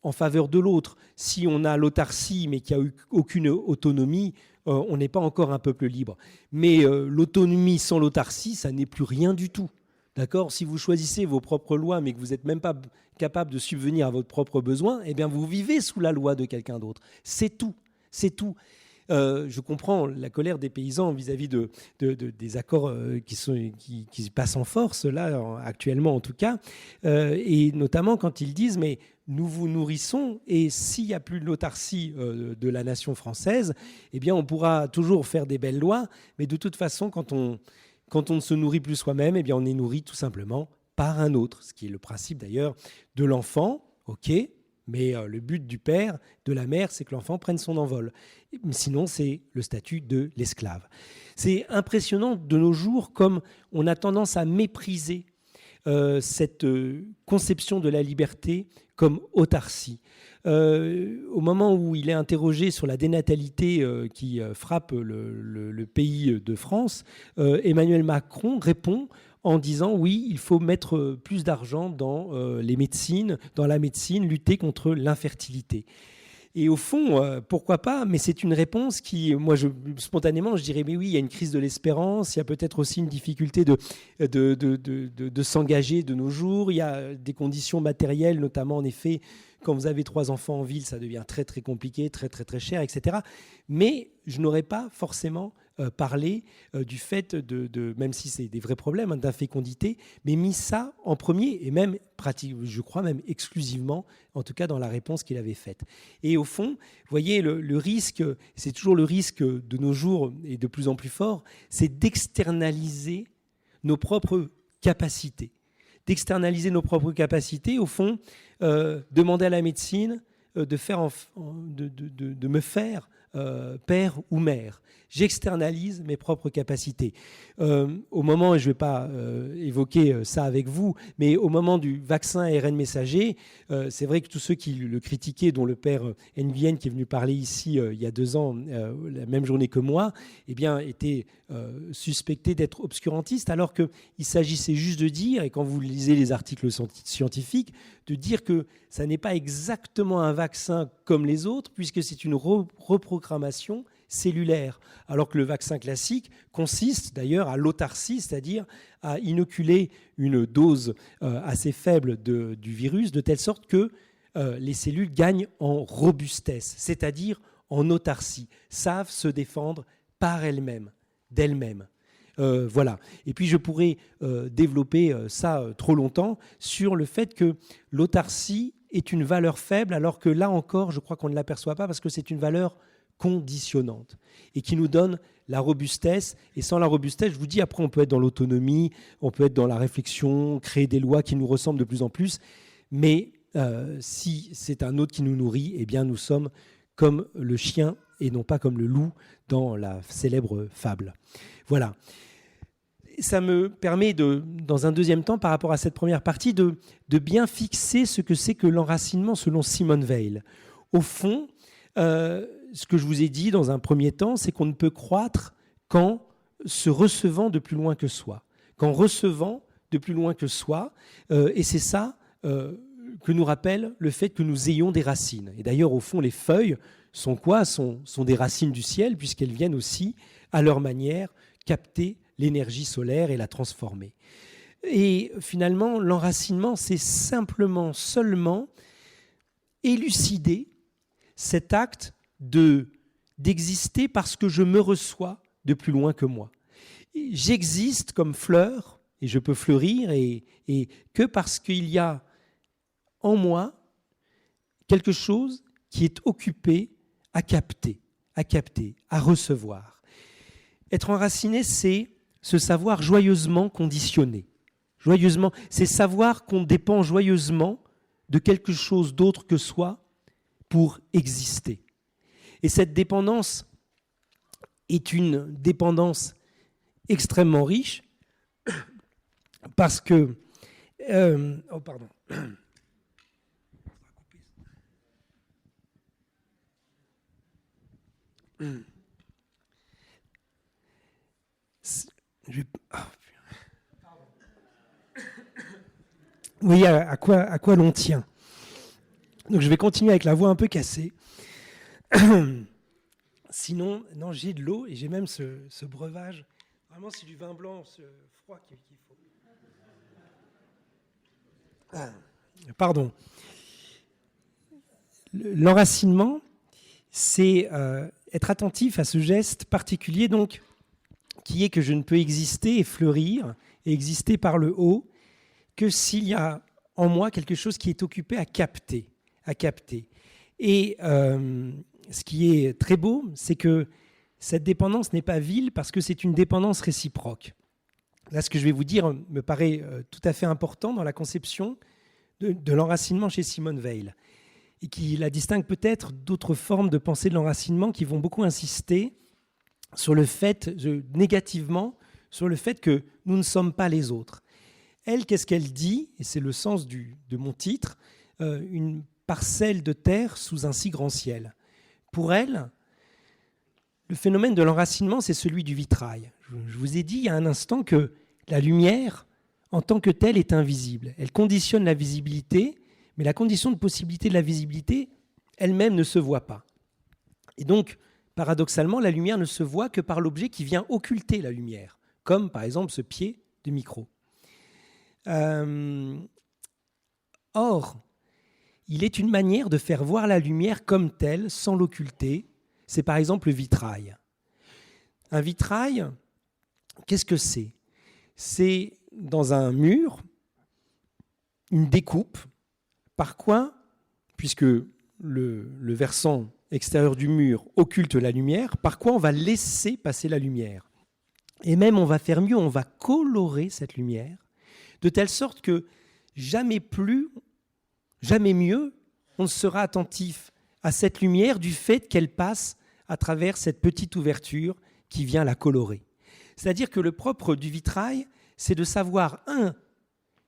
en faveur de l'autre. Si on a l'autarcie mais qu'il n'y a aucune autonomie, on n'est pas encore un peuple libre. Mais l'autonomie sans l'autarcie, ça n'est plus rien du tout. D'accord ? Si vous choisissez vos propres lois, mais que vous n'êtes même pas capable de subvenir à votre propre besoin, eh bien vous vivez sous la loi de quelqu'un d'autre. C'est tout. C'est tout. Je comprends la colère des paysans vis-à-vis des accords qui passent en force, là, actuellement en tout cas, et notamment quand ils disent « mais nous vous nourrissons et s'il n'y a plus de l'autarcie de la nation française, eh bien on pourra toujours faire des belles lois, mais de toute façon, quand quand on ne se nourrit plus soi-même, eh bien on est nourri tout simplement par un autre, ce qui est le principe d'ailleurs de l'enfant, ok, mais le but du père, de la mère, c'est que l'enfant prenne son envol. Sinon, c'est le statut de l'esclave. C'est impressionnant de nos jours comme on a tendance à mépriser cette conception de la liberté comme autarcie. Au moment où il est interrogé sur la dénatalité qui frappe le pays de France, Emmanuel Macron répond en disant oui, il faut mettre plus d'argent dans les médecines, dans la médecine, lutter contre l'infertilité. Et au fond, pourquoi pas, mais c'est une réponse qui, moi, spontanément, je dirais, mais oui, il y a une crise de l'espérance, il y a peut-être aussi une difficulté de s'engager de nos jours, il y a des conditions matérielles, notamment, en effet, quand vous avez 3 enfants en ville, ça devient très, très compliqué, très, très, très cher, etc. Mais je n'aurais pas forcément parlé du fait même si c'est des vrais problèmes d'infécondité, mais mis ça en premier, et même, je crois même exclusivement, en tout cas dans la réponse qu'il avait faite. Et au fond, vous voyez, le risque, c'est toujours le risque de nos jours, et de plus en plus fort, c'est d'externaliser nos propres capacités. D'externaliser nos propres capacités, au fond, demander à la médecine de me faire père ou mère. J'externalise mes propres capacités. Au moment, et je ne vais pas évoquer ça avec vous, mais au moment du vaccin ARN messager, c'est vrai que tous ceux qui le critiquaient, dont le père Nguyen, qui est venu parler ici il y a 2 ans, la même journée que moi, eh bien, étaient suspectés d'être obscurantistes, alors qu'il s'agissait juste de dire, et quand vous lisez les articles scientifiques, de dire que ça n'est pas exactement un vaccin comme les autres, puisque c'est une reprogrammation cellulaire, alors que le vaccin classique consiste d'ailleurs à l'autarcie, c'est-à-dire à inoculer une dose assez faible du virus, de telle sorte que les cellules gagnent en robustesse, c'est-à-dire en autarcie, savent se défendre par elles-mêmes, d'elles-mêmes. Voilà. Et puis je pourrais développer ça trop longtemps sur le fait que l'autarcie est une valeur faible, alors que là encore, je crois qu'on ne l'aperçoit pas parce que c'est une valeur conditionnante et qui nous donne la robustesse. Et sans la robustesse, je vous dis, après, on peut être dans l'autonomie, on peut être dans la réflexion, créer des lois qui nous ressemblent de plus en plus. Mais si c'est un autre qui nous nourrit, eh bien, nous sommes comme le chien et non pas comme le loup dans la célèbre fable. Voilà. Ça me permet, dans un deuxième temps, par rapport à cette première partie, de bien fixer ce que c'est que l'enracinement selon Simone Weil. Au fond, ce que je vous ai dit dans un premier temps, c'est qu'on ne peut croître qu'en se recevant de plus loin que soi, qu'en recevant de plus loin que soi. Et c'est ça que nous rappelle le fait que nous ayons des racines. Et d'ailleurs, au fond, les feuilles sont quoi ? sont des racines du ciel, puisqu'elles viennent aussi, à leur manière, capter l'énergie solaire et la transformer. Et finalement, l'enracinement, c'est seulement élucider cet acte d'exister parce que je me reçois de plus loin que moi. J'existe comme fleur, et je peux fleurir, et que parce qu'il y a en moi quelque chose qui est occupé à capter, à recevoir. Être enraciné, c'est se savoir joyeusement conditionné. Joyeusement, c'est savoir qu'on dépend joyeusement de quelque chose d'autre que soi pour exister. Et cette dépendance est une dépendance extrêmement riche parce que... pardon. Vous voyez à quoi l'on tient. Donc je vais continuer avec la voix un peu cassée. Sinon, non, j'ai de l'eau et j'ai même ce breuvage. Vraiment, c'est du vin blanc froid qu'il faut. Pardon. L'enracinement, c'est être attentif à ce geste particulier, donc, qui est que je ne peux exister et fleurir et exister par le haut que s'il y a en moi quelque chose qui est occupé à capter. Et ce qui est très beau, c'est que cette dépendance n'est pas vile parce que c'est une dépendance réciproque. Là, ce que je vais vous dire me paraît tout à fait important dans la conception de l'enracinement chez Simone Weil, et qui la distingue peut-être d'autres formes de pensée de l'enracinement qui vont beaucoup insister sur le fait, négativement, sur le fait que nous ne sommes pas les autres. Elle, qu'est-ce qu'elle dit? Et c'est le sens de mon titre, une parcelle de terre sous un si grand ciel. Pour elle, le phénomène de l'enracinement, c'est celui du vitrail. Je vous ai dit il y a un instant que la lumière, en tant que telle, est invisible. Elle conditionne la visibilité, mais la condition de possibilité de la visibilité elle-même ne se voit pas. Et donc, paradoxalement, la lumière ne se voit que par l'objet qui vient occulter la lumière, comme par exemple ce pied de micro. Or, il est une manière de faire voir la lumière comme telle, sans l'occulter. C'est par exemple le vitrail. Un vitrail, qu'est-ce que c'est? C'est dans un mur, une découpe. Par quoi? Puisque le versant extérieur du mur occulte la lumière, par quoi on va laisser passer la lumière. Et même on va faire mieux, on va colorer cette lumière, de telle sorte que jamais plus, jamais mieux, on ne sera attentif à cette lumière du fait qu'elle passe à travers cette petite ouverture qui vient la colorer. C'est-à-dire que le propre du vitrail, c'est de savoir,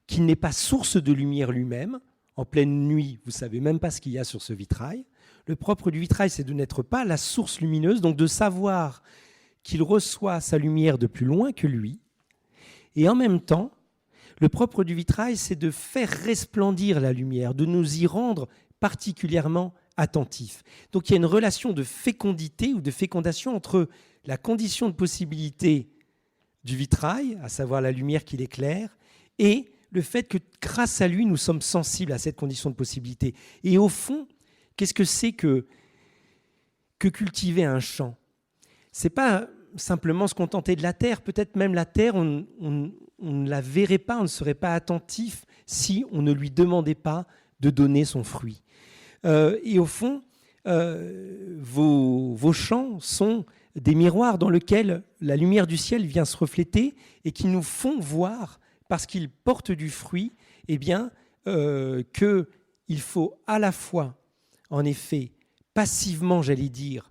qu'il n'est pas source de lumière lui-même. En pleine nuit, vous ne savez même pas ce qu'il y a sur ce vitrail. Le propre du vitrail, c'est de n'être pas la source lumineuse, donc de savoir qu'il reçoit sa lumière de plus loin que lui. Et en même temps, le propre du vitrail, c'est de faire resplendir la lumière, de nous y rendre particulièrement attentifs. Donc il y a une relation de fécondité ou de fécondation entre la condition de possibilité du vitrail, à savoir la lumière qui l'éclaire, et le fait que grâce à lui, nous sommes sensibles à cette condition de possibilité. Et au fond, qu'est-ce que c'est que cultiver un champ? Ce n'est pas simplement se contenter de la terre. Peut-être même la terre, on ne la verrait pas, on ne serait pas attentif si on ne lui demandait pas de donner son fruit. Et au fond, vos champs sont des miroirs dans lesquels la lumière du ciel vient se refléter et qui nous font voir, parce qu'ils portent du fruit, eh bien, qu'il faut à la fois, en effet, passivement, j'allais dire,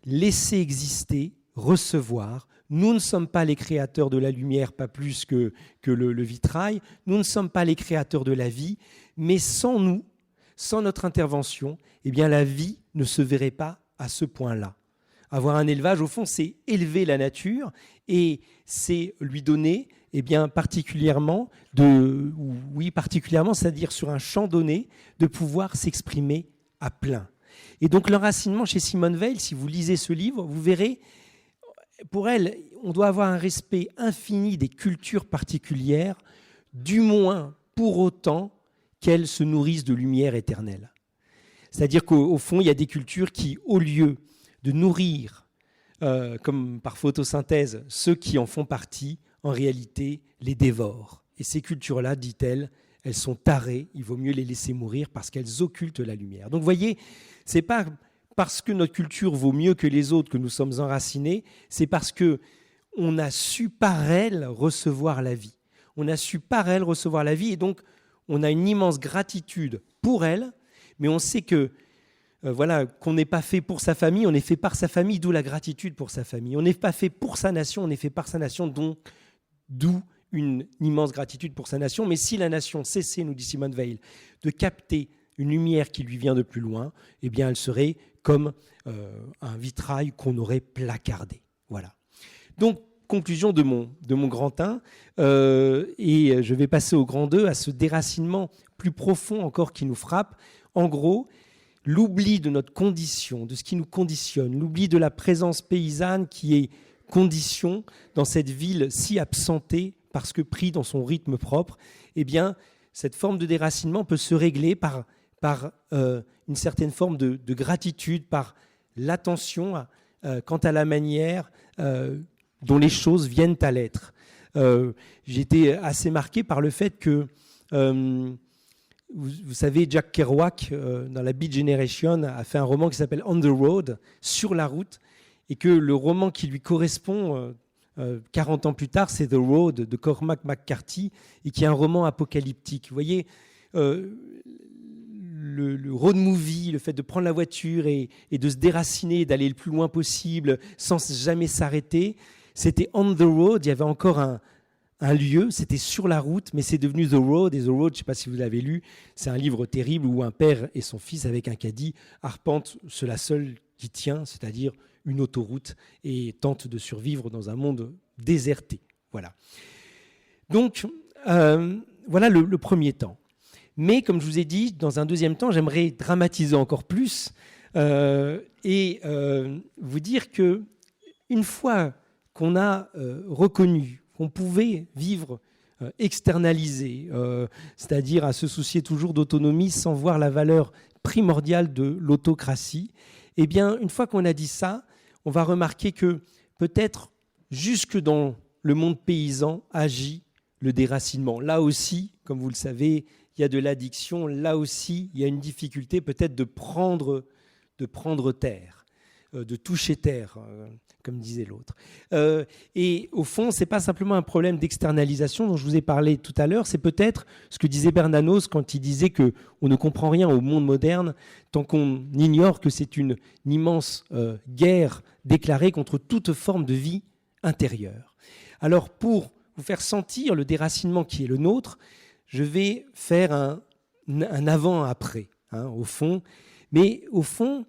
laisser exister, recevoir. Nous ne sommes pas les créateurs de la lumière, pas plus que le vitrail. Nous ne sommes pas les créateurs de la vie, mais sans nous, sans notre intervention, eh bien, la vie ne se verrait pas à ce point-là. Avoir un élevage, au fond, c'est élever la nature et c'est lui donner, eh bien, particulièrement, c'est-à-dire sur un champ donné, de pouvoir s'exprimer à plein. Et donc, l'enracinement chez Simone Weil, si vous lisez ce livre, vous verrez, pour elle, on doit avoir un respect infini des cultures particulières, du moins pour autant qu'elles se nourrissent de lumière éternelle. C'est-à-dire qu'au fond, il y a des cultures qui, au lieu de nourrir, comme par photosynthèse, ceux qui en font partie, en réalité, les dévorent. Et ces cultures-là, dit-elle, elles sont tarées, il vaut mieux les laisser mourir parce qu'elles occultent la lumière. Donc vous voyez, ce n'est pas parce que notre culture vaut mieux que les autres que nous sommes enracinés, c'est parce qu'on a su par elle recevoir la vie. On a su par elle recevoir la vie et donc on a une immense gratitude pour elle, mais on sait que qu'on n'est pas fait pour sa famille, on est fait par sa famille, d'où la gratitude pour sa famille. On n'est pas fait pour sa nation, on est fait par sa nation, d'où une immense gratitude pour sa nation. Mais si la nation cessait, nous dit Simone Weil, de capter une lumière qui lui vient de plus loin, eh bien elle serait comme un vitrail qu'on aurait placardé. Voilà. Donc, conclusion de mon grand 1, et je vais passer au grand 2, à ce déracinement plus profond encore qui nous frappe. En gros, l'oubli de notre condition, de ce qui nous conditionne, l'oubli de la présence paysanne qui est condition dans cette ville si absentée parce que pris dans son rythme propre, eh bien, cette forme de déracinement peut se régler par une certaine forme de gratitude, par l'attention quant à la manière dont les choses viennent à l'être. J'ai été assez marqué par le fait que vous savez, Jack Kerouac, dans la Beat Generation, a fait un roman qui s'appelle On the Road, sur la route, et que le roman qui lui correspond 40 ans plus tard, c'est The Road de Cormac McCarthy, et qui est un roman apocalyptique. Vous voyez, le road movie, le fait de prendre la voiture et de se déraciner, d'aller le plus loin possible sans jamais s'arrêter, c'était on the road. Il y avait encore un lieu, c'était sur la route, mais c'est devenu The Road. Et The Road, je ne sais pas si vous l'avez lu, c'est un livre terrible où un père et son fils, avec un caddie, arpentent la seule qui tient, c'est-à-dire une autoroute, et tentent de survivre dans un monde déserté. Voilà. Donc, voilà le premier temps. Mais comme je vous ai dit, dans un deuxième temps, j'aimerais dramatiser encore plus et vous dire qu'une fois qu'on a reconnu qu'on pouvait vivre externalisé, c'est-à-dire à se soucier toujours d'autonomie sans voir la valeur primordiale de l'autocratie, eh bien, une fois qu'on a dit ça, on va remarquer que peut-être jusque dans le monde paysan agit le déracinement. Là aussi, comme vous le savez, il y a de l'addiction. Là aussi, il y a une difficulté peut-être de prendre terre, de toucher terre, comme disait l'autre. Et au fond, ce n'est pas simplement un problème d'externalisation dont je vous ai parlé tout à l'heure, c'est peut-être ce que disait Bernanos quand il disait qu'on ne comprend rien au monde moderne tant qu'on ignore que c'est une immense guerre déclarée contre toute forme de vie intérieure. Alors, pour vous faire sentir le déracinement qui est le nôtre, je vais faire un avant-après, au fond. Mais au fond,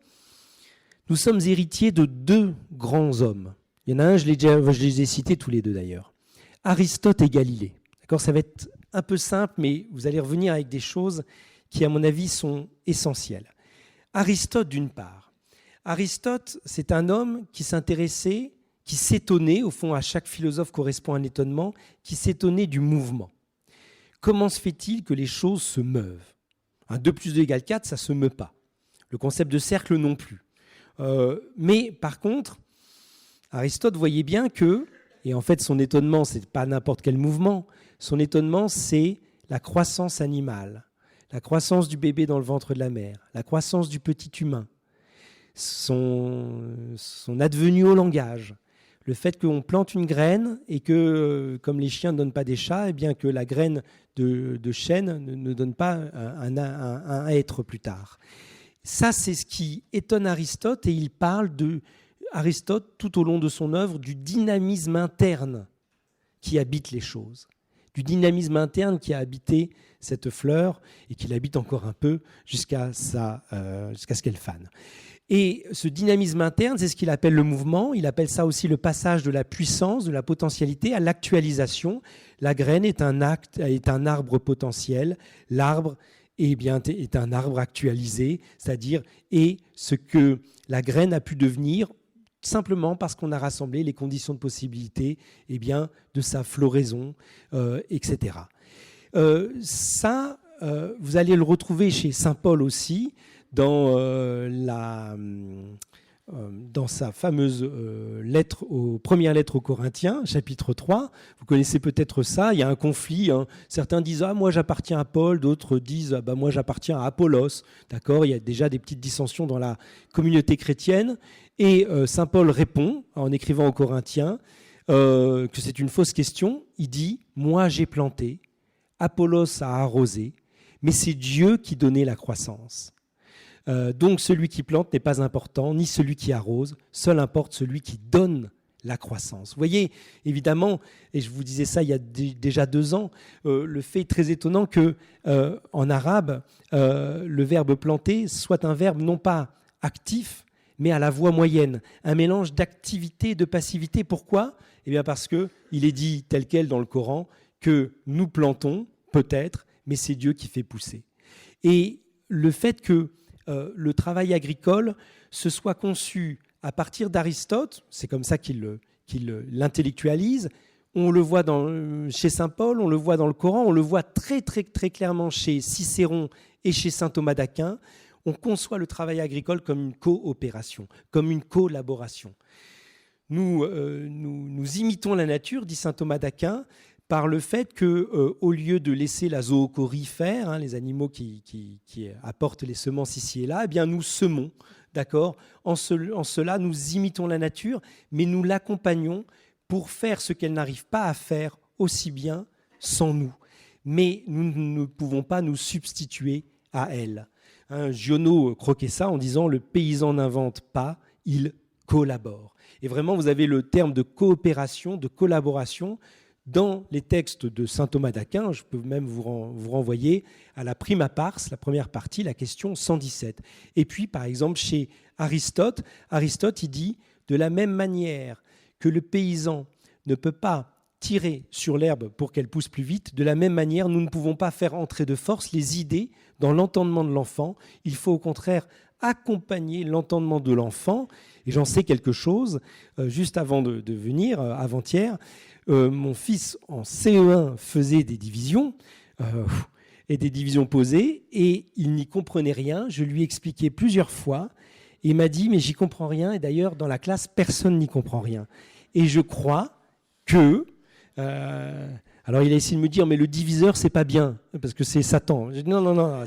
nous sommes héritiers de deux grands hommes. Il y en a un, je les ai cités tous les deux d'ailleurs. Aristote et Galilée. D'accord, ça va être un peu simple, mais vous allez revenir avec des choses qui, à mon avis, sont essentielles. Aristote, d'une part. Aristote, c'est un homme qui s'intéressait, qui s'étonnait, au fond, à chaque philosophe correspond un étonnement, qui s'étonnait du mouvement. Comment se fait-il que les choses se meuvent ? 2 plus 2 égale 4, ça ne se meut pas. Le concept de cercle non plus. Mais par contre, Aristote voyait bien que, et en fait son étonnement, ce n'est pas n'importe quel mouvement, son étonnement, c'est la croissance animale, la croissance du bébé dans le ventre de la mère, la croissance du petit humain, son advenu au langage, le fait qu'on plante une graine et que, comme les chiens ne donnent pas des chats, eh bien que la graine de chêne ne donne pas un être plus tard. Ça, c'est ce qui étonne Aristote, et il parle Aristote, tout au long de son œuvre, du dynamisme interne qui habite les choses, du dynamisme interne qui a habité cette fleur et qui l'habite encore un peu jusqu'à ce qu'elle fane. Et ce dynamisme interne, c'est ce qu'il appelle le mouvement. Il appelle ça aussi le passage de la puissance, de la potentialité à l'actualisation. La graine est un arbre potentiel. L'arbre est un arbre actualisé, c'est-à-dire est ce que la graine a pu devenir simplement parce qu'on a rassemblé les conditions de possibilité de sa floraison, etc. Ça, vous allez le retrouver chez saint Paul aussi, dans sa fameuse première lettre aux Corinthiens, chapitre 3. Vous connaissez peut-être ça, il y a un conflit. Certains disent « Ah, moi j'appartiens à Paul », d'autres disent « Ah, bah, moi j'appartiens à Apollos ». D'accord, il y a déjà des petites dissensions dans la communauté chrétienne. Et saint Paul répond, en écrivant aux Corinthiens, que c'est une fausse question. Il dit « Moi j'ai planté, Apollos a arrosé, mais c'est Dieu qui donnait la croissance. » Donc celui qui plante n'est pas important, ni celui qui arrose, seul importe celui qui donne la croissance. Vous voyez, évidemment, et je vous disais ça il y a déjà 2 ans, le fait très étonnant que en arabe, le verbe planter soit un verbe non pas actif, mais à la voix moyenne, un mélange d'activité et de passivité. Pourquoi ? Eh bien parce qu'il est dit tel quel dans le Coran que nous plantons, peut-être, mais c'est Dieu qui fait pousser. Et le fait que le travail agricole se soit conçu à partir d'Aristote, c'est comme ça qu'il l'intellectualise. On le voit chez saint Paul, on le voit dans le Coran, on le voit très, très, très clairement chez Cicéron et chez saint Thomas d'Aquin. On conçoit le travail agricole comme une coopération, comme une collaboration. Nous imitons la nature, dit saint Thomas d'Aquin, par le fait qu'au lieu de laisser la zoochorie faire, les animaux qui apportent les semences ici et là, eh bien nous semons, d'accord ? En cela, nous imitons la nature, mais nous l'accompagnons pour faire ce qu'elle n'arrive pas à faire aussi bien sans nous. Mais nous ne pouvons pas nous substituer à elle. Giono croquait ça en disant « le paysan n'invente pas, il collabore ». Et vraiment, vous avez le terme de coopération, de collaboration dans les textes de saint Thomas d'Aquin. Je peux même vous renvoyer à la prima pars, la première partie, la question 117. Et puis, par exemple, chez Aristote, il dit « de la même manière que le paysan ne peut pas tirer sur l'herbe pour qu'elle pousse plus vite, de la même manière, nous ne pouvons pas faire entrer de force les idées dans l'entendement de l'enfant. Il faut au contraire accompagner l'entendement de l'enfant. » Et j'en sais quelque chose. Juste avant de venir, avant-hier, mon fils en CE1 faisait des divisions, et des divisions posées, et il n'y comprenait rien. Je lui ai expliqué plusieurs fois, et il m'a dit « mais j'y comprends rien ». Et d'ailleurs, dans la classe, personne n'y comprend rien. Et je crois que... alors il a essayé de me dire « mais le diviseur, c'est pas bien, parce que c'est Satan ». J'ai dit « non,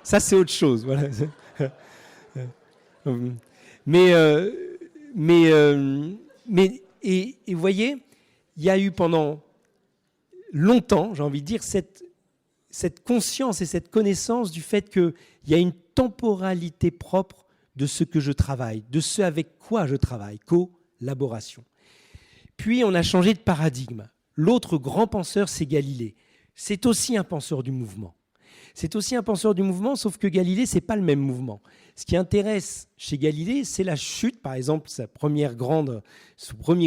ça c'est autre chose ». Voilà. Et vous voyez, il y a eu pendant longtemps, j'ai envie de dire, cette conscience et cette connaissance du fait qu'il y a une temporalité propre de ce que je travaille, de ce avec quoi je travaille, collaboration. Puis on a changé de paradigme. L'autre grand penseur, c'est Galilée. C'est aussi un penseur du mouvement. C'est aussi un penseur du mouvement, sauf que Galilée, ce n'est pas le même mouvement. Ce qui intéresse chez Galilée, c'est la chute, par exemple, son premier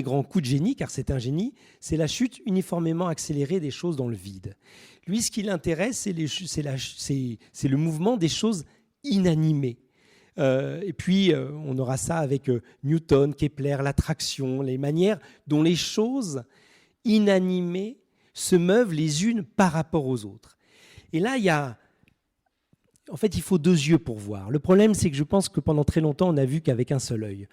grand coup de génie, car c'est un génie, c'est la chute uniformément accélérée des choses dans le vide. Lui, ce qui l'intéresse, c'est le mouvement des choses inanimées. Et puis, on aura ça avec Newton, Kepler, l'attraction, les manières dont les choses inanimées se meuvent les unes par rapport aux autres. Et là, en fait, il faut deux yeux pour voir. Le problème, c'est que je pense que pendant très longtemps, on n'a vu qu'avec un seul œil.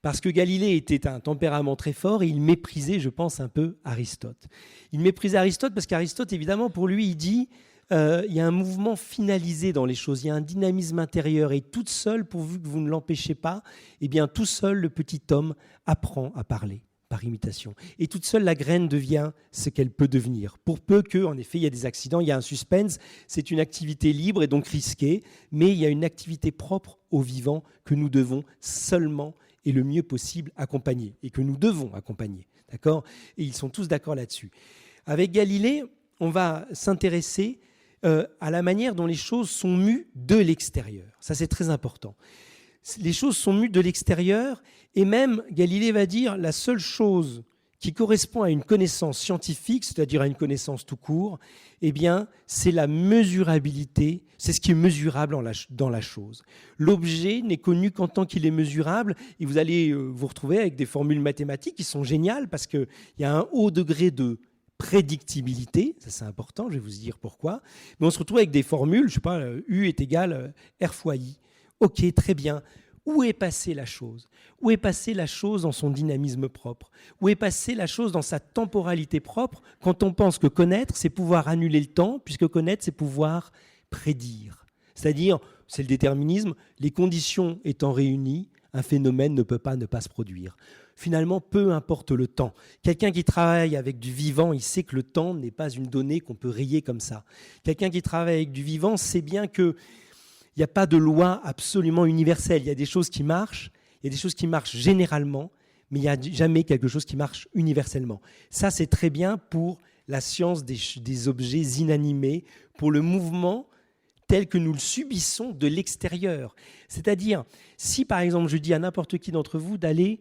Parce que Galilée était un tempérament très fort et il méprisait, je pense, un peu Aristote. Il méprisait Aristote parce qu'Aristote, évidemment, pour lui, il dit il y a un mouvement finalisé dans les choses, il y a un dynamisme intérieur et toute seule, pourvu que vous ne l'empêchez pas, eh bien, tout seul, le petit homme apprend à parler par imitation. Et toute seule, la graine devient ce qu'elle peut devenir. Pour peu que, en effet, il y a des accidents, il y a un suspense, c'est une activité libre et donc risquée, mais il y a une activité propre au vivant que nous devons seulement et le mieux possible accompagner, et que nous devons accompagner. D'accord ? Et ils sont tous d'accord là-dessus. Avec Galilée, on va s'intéresser à la manière dont les choses sont mues de l'extérieur. Ça, c'est très important. Les choses sont mues de l'extérieur, et même, Galilée va dire, la seule chose qui correspond à une connaissance scientifique, c'est-à-dire à une connaissance tout court, eh bien, c'est la mesurabilité, c'est ce qui est mesurable dans la chose. L'objet n'est connu qu'en tant qu'il est mesurable, et vous allez vous retrouver avec des formules mathématiques qui sont géniales, parce qu'il y a un haut degré de prédictibilité, ça c'est important, je vais vous dire pourquoi, mais on se retrouve avec des formules, je ne sais pas, U est égal R fois I. Ok, très bien. Où est passée la chose ? Où est passée la chose dans son dynamisme propre ? Où est passée la chose dans sa temporalité propre quand on pense que connaître, c'est pouvoir annuler le temps, puisque connaître, c'est pouvoir prédire. C'est-à-dire, c'est le déterminisme, les conditions étant réunies, un phénomène ne peut pas ne pas se produire. Finalement, peu importe le temps. Quelqu'un qui travaille avec du vivant, il sait que le temps n'est pas une donnée qu'on peut rayer comme ça. Quelqu'un qui travaille avec du vivant sait bien que il n'y a pas de loi absolument universelle. Il y a des choses qui marchent, il y a des choses qui marchent généralement, mais il n'y a jamais quelque chose qui marche universellement. Ça, c'est très bien pour la science des objets inanimés, pour le mouvement tel que nous le subissons de l'extérieur. C'est-à-dire, si par exemple je dis à n'importe qui d'entre vous d'aller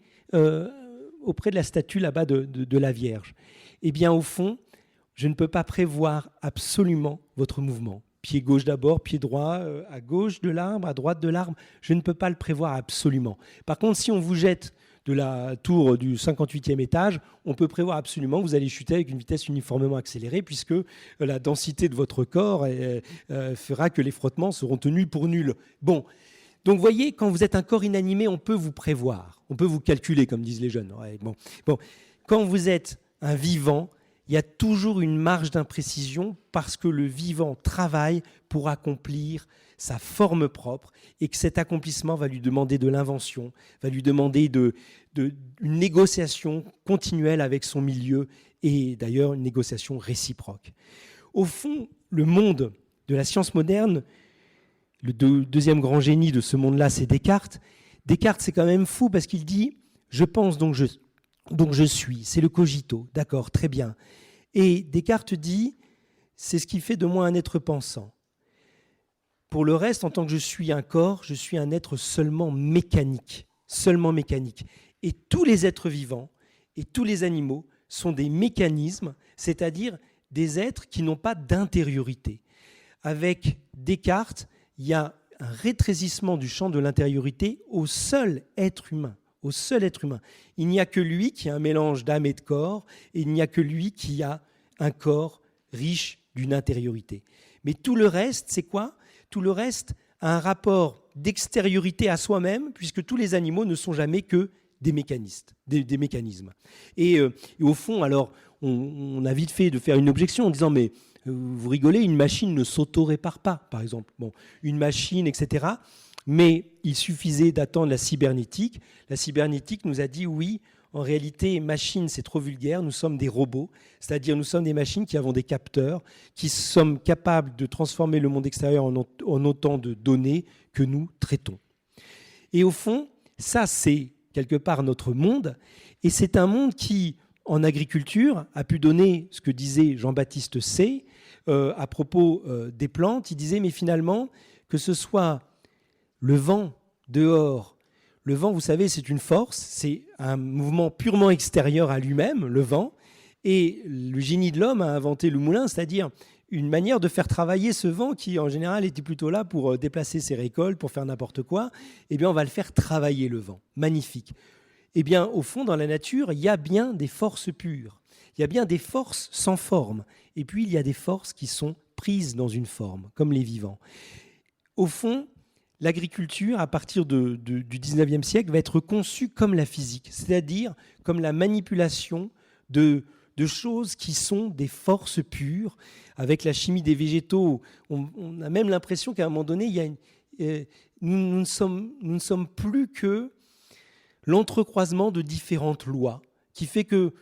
auprès de la statue là-bas de la Vierge, eh bien au fond, je ne peux pas prévoir absolument votre mouvement. Pied gauche d'abord, pied droit, à gauche de l'arbre, à droite de l'arbre. Je ne peux pas le prévoir absolument. Par contre, si on vous jette de la tour du 58e étage, on peut prévoir absolument que vous allez chuter avec une vitesse uniformément accélérée puisque la densité de votre corps fera que les frottements seront tenus pour nuls. Bon, donc vous voyez, quand vous êtes un corps inanimé, on peut vous prévoir, on peut vous calculer, comme disent les jeunes. Ouais, bon. Quand vous êtes un vivant, il il y a toujours une marge d'imprécision parce que le vivant travaille pour accomplir sa forme propre et que cet accomplissement va lui demander de l'invention, va lui demander une négociation continuelle avec son milieu et d'ailleurs une négociation réciproque. Au fond, le monde de la science moderne, le deuxième grand génie de ce monde-là, c'est Descartes. Descartes, c'est quand même fou parce qu'il dit « je pense, donc je suis ». C'est le cogito, d'accord, très bien. Et Descartes dit « c'est ce qui fait de moi un être pensant ». Pour le reste, en tant que je suis un corps, je suis un être seulement mécanique, seulement mécanique. Et tous les êtres vivants et tous les animaux sont des mécanismes, c'est-à-dire des êtres qui n'ont pas d'intériorité. Avec Descartes, il y a un rétrécissement du champ de l'intériorité au seul être humain. Au seul être humain. Il n'y a que lui qui a un mélange d'âme et de corps, et il n'y a que lui qui a un corps riche d'une intériorité. Mais tout le reste, c'est quoi ? Tout le reste a un rapport d'extériorité à soi-même, puisque tous les animaux ne sont jamais que des mécanismes. Et au fond, alors, on a vite fait de faire une objection en disant « mais vous rigolez, une machine ne s'auto-répare pas, par exemple. Bon, une machine, etc. » Mais il suffisait d'attendre la cybernétique. La cybernétique nous a dit « oui, en réalité, machine, c'est trop vulgaire, nous sommes des robots, c'est-à-dire nous sommes des machines qui avons des capteurs, qui sommes capables de transformer le monde extérieur en autant de données que nous traitons. » Et au fond, ça, c'est quelque part notre monde, et c'est un monde qui, en agriculture, a pu donner ce que disait Jean-Baptiste Say à propos des plantes. Il disait, mais finalement, que ce soit le vent dehors. Le vent, vous savez, c'est une force, c'est un mouvement purement extérieur à lui-même, le vent. Et le génie de l'homme a inventé le moulin, c'est-à-dire une manière de faire travailler ce vent qui, en général, était plutôt là pour déplacer ses récoltes, pour faire n'importe quoi. Eh bien, on va le faire travailler, le vent. Magnifique. Eh bien, au fond, dans la nature, il y a bien des forces pures. Il y a bien des forces sans forme. Et puis, il y a des forces qui sont prises dans une forme, comme les vivants. Au fond, l'agriculture, à partir du 19e siècle, va être conçue comme la physique, c'est-à-dire comme la manipulation de choses qui sont des forces pures. Avec la chimie des végétaux, on a même l'impression qu'à un moment donné, nous ne sommes plus que l'entrecroisement de différentes lois, qui fait que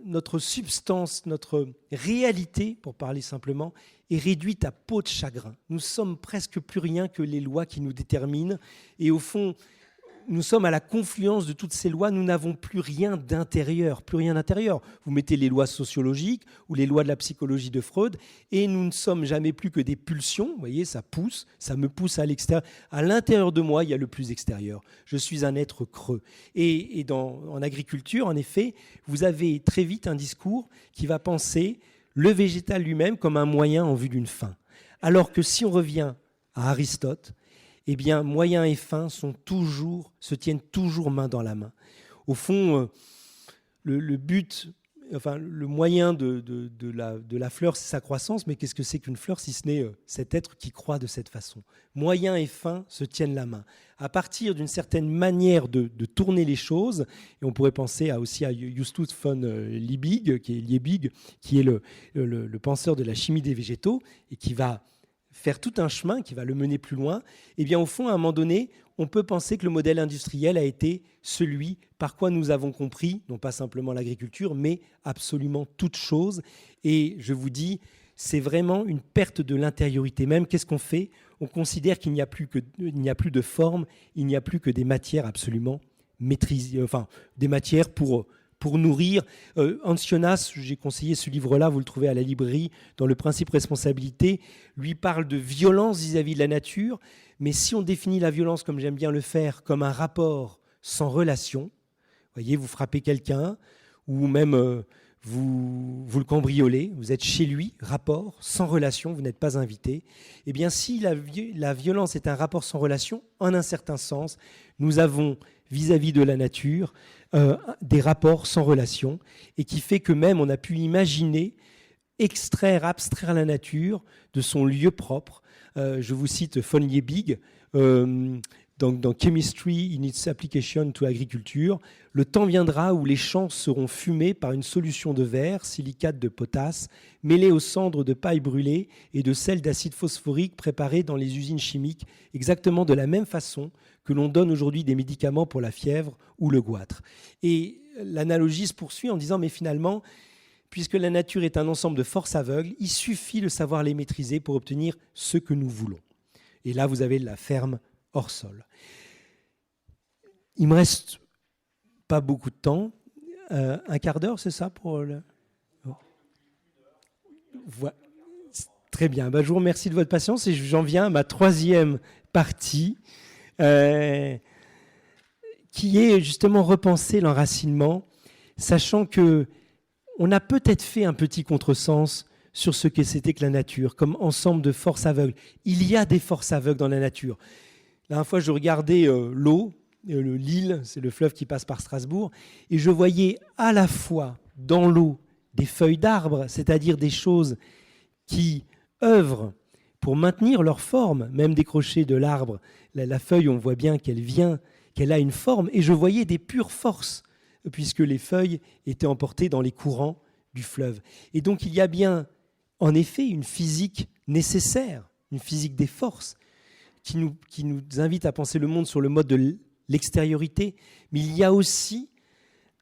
notre substance, notre réalité, pour parler simplement, est réduite à peau de chagrin. Nous sommes presque plus rien que les lois qui nous déterminent. Et au fond, nous sommes à la confluence de toutes ces lois. Nous n'avons plus rien d'intérieur, plus rien d'intérieur. Vous mettez les lois sociologiques ou les lois de la psychologie de Freud, et nous ne sommes jamais plus que des pulsions. Vous voyez, ça pousse, ça me pousse à l'extérieur. À l'intérieur de moi, il y a le plus extérieur. Je suis un être creux. Et en agriculture, en effet, vous avez très vite un discours qui va penser le végétal lui-même comme un moyen en vue d'une fin. Alors que si on revient à Aristote, eh bien, moyen et fin se tiennent toujours main dans la main. Au fond, le but, enfin, le moyen de la fleur, c'est sa croissance, mais qu'est-ce que c'est qu'une fleur si ce n'est cet être qui croît de cette façon ? Moyen et fin se tiennent la main. À partir d'une certaine manière de tourner les choses, et on pourrait penser aussi à Justus von Liebig, qui est le penseur de la chimie des végétaux, et qui va faire tout un chemin qui va le mener plus loin, eh bien, au fond, à un moment donné, on peut penser que le modèle industriel a été celui par quoi nous avons compris, non pas simplement l'agriculture, mais absolument toute chose. Et je vous dis, c'est vraiment une perte de l'intériorité même. Qu'est-ce qu'on fait ? On considère qu'il n'y a plus de forme, il n'y a plus que des matières absolument maîtrisées, enfin, des matières pour nourrir. Ancionas, j'ai conseillé ce livre-là, vous le trouvez à la librairie, dans le principe responsabilité, lui parle de violence vis-à-vis de la nature, mais si on définit la violence, comme j'aime bien le faire, comme un rapport sans relation, vous voyez, vous frappez quelqu'un, ou même vous le cambriolez, vous êtes chez lui, rapport sans relation, vous n'êtes pas invité, eh bien si la violence est un rapport sans relation, en un certain sens, nous avons vis-à-vis de la nature des rapports sans relation, et qui fait que même on a pu imaginer abstraire la nature de son lieu propre. Je vous cite von Liebig, dans Chemistry in its application to agriculture, le temps viendra où les champs seront fumés par une solution de verre, silicate de potasse, mêlée aux cendres de paille brûlée et de sel d'acide phosphorique préparé dans les usines chimiques, exactement de la même façon que l'on donne aujourd'hui des médicaments pour la fièvre ou le goitre. Et l'analogie se poursuit en disant, mais finalement, puisque la nature est un ensemble de forces aveugles, il suffit de savoir les maîtriser pour obtenir ce que nous voulons. Et là, vous avez la ferme hors sol. Il me reste pas beaucoup de temps. Un quart d'heure, c'est ça pour le... Voilà. Très bien. Je vous remercie de votre patience et j'en viens à ma troisième partie, qui est justement repenser l'enracinement, sachant que on a peut-être fait un petit contresens sur ce que c'était que la nature, comme ensemble de forces aveugles. Il y a des forces aveugles dans la nature. La dernière fois, je regardais l'eau, l'Ille, c'est le fleuve qui passe par Strasbourg, et je voyais à la fois dans l'eau des feuilles d'arbres, c'est-à-dire des choses qui œuvrent pour maintenir leur forme, même décrochée de l'arbre. La feuille, on voit bien qu'elle a une forme, et je voyais des pures forces, puisque les feuilles étaient emportées dans les courants du fleuve. Et donc il y a bien, en effet, une physique nécessaire, une physique des forces, qui nous invite à penser le monde sur le mode de l'extériorité, mais il y a aussi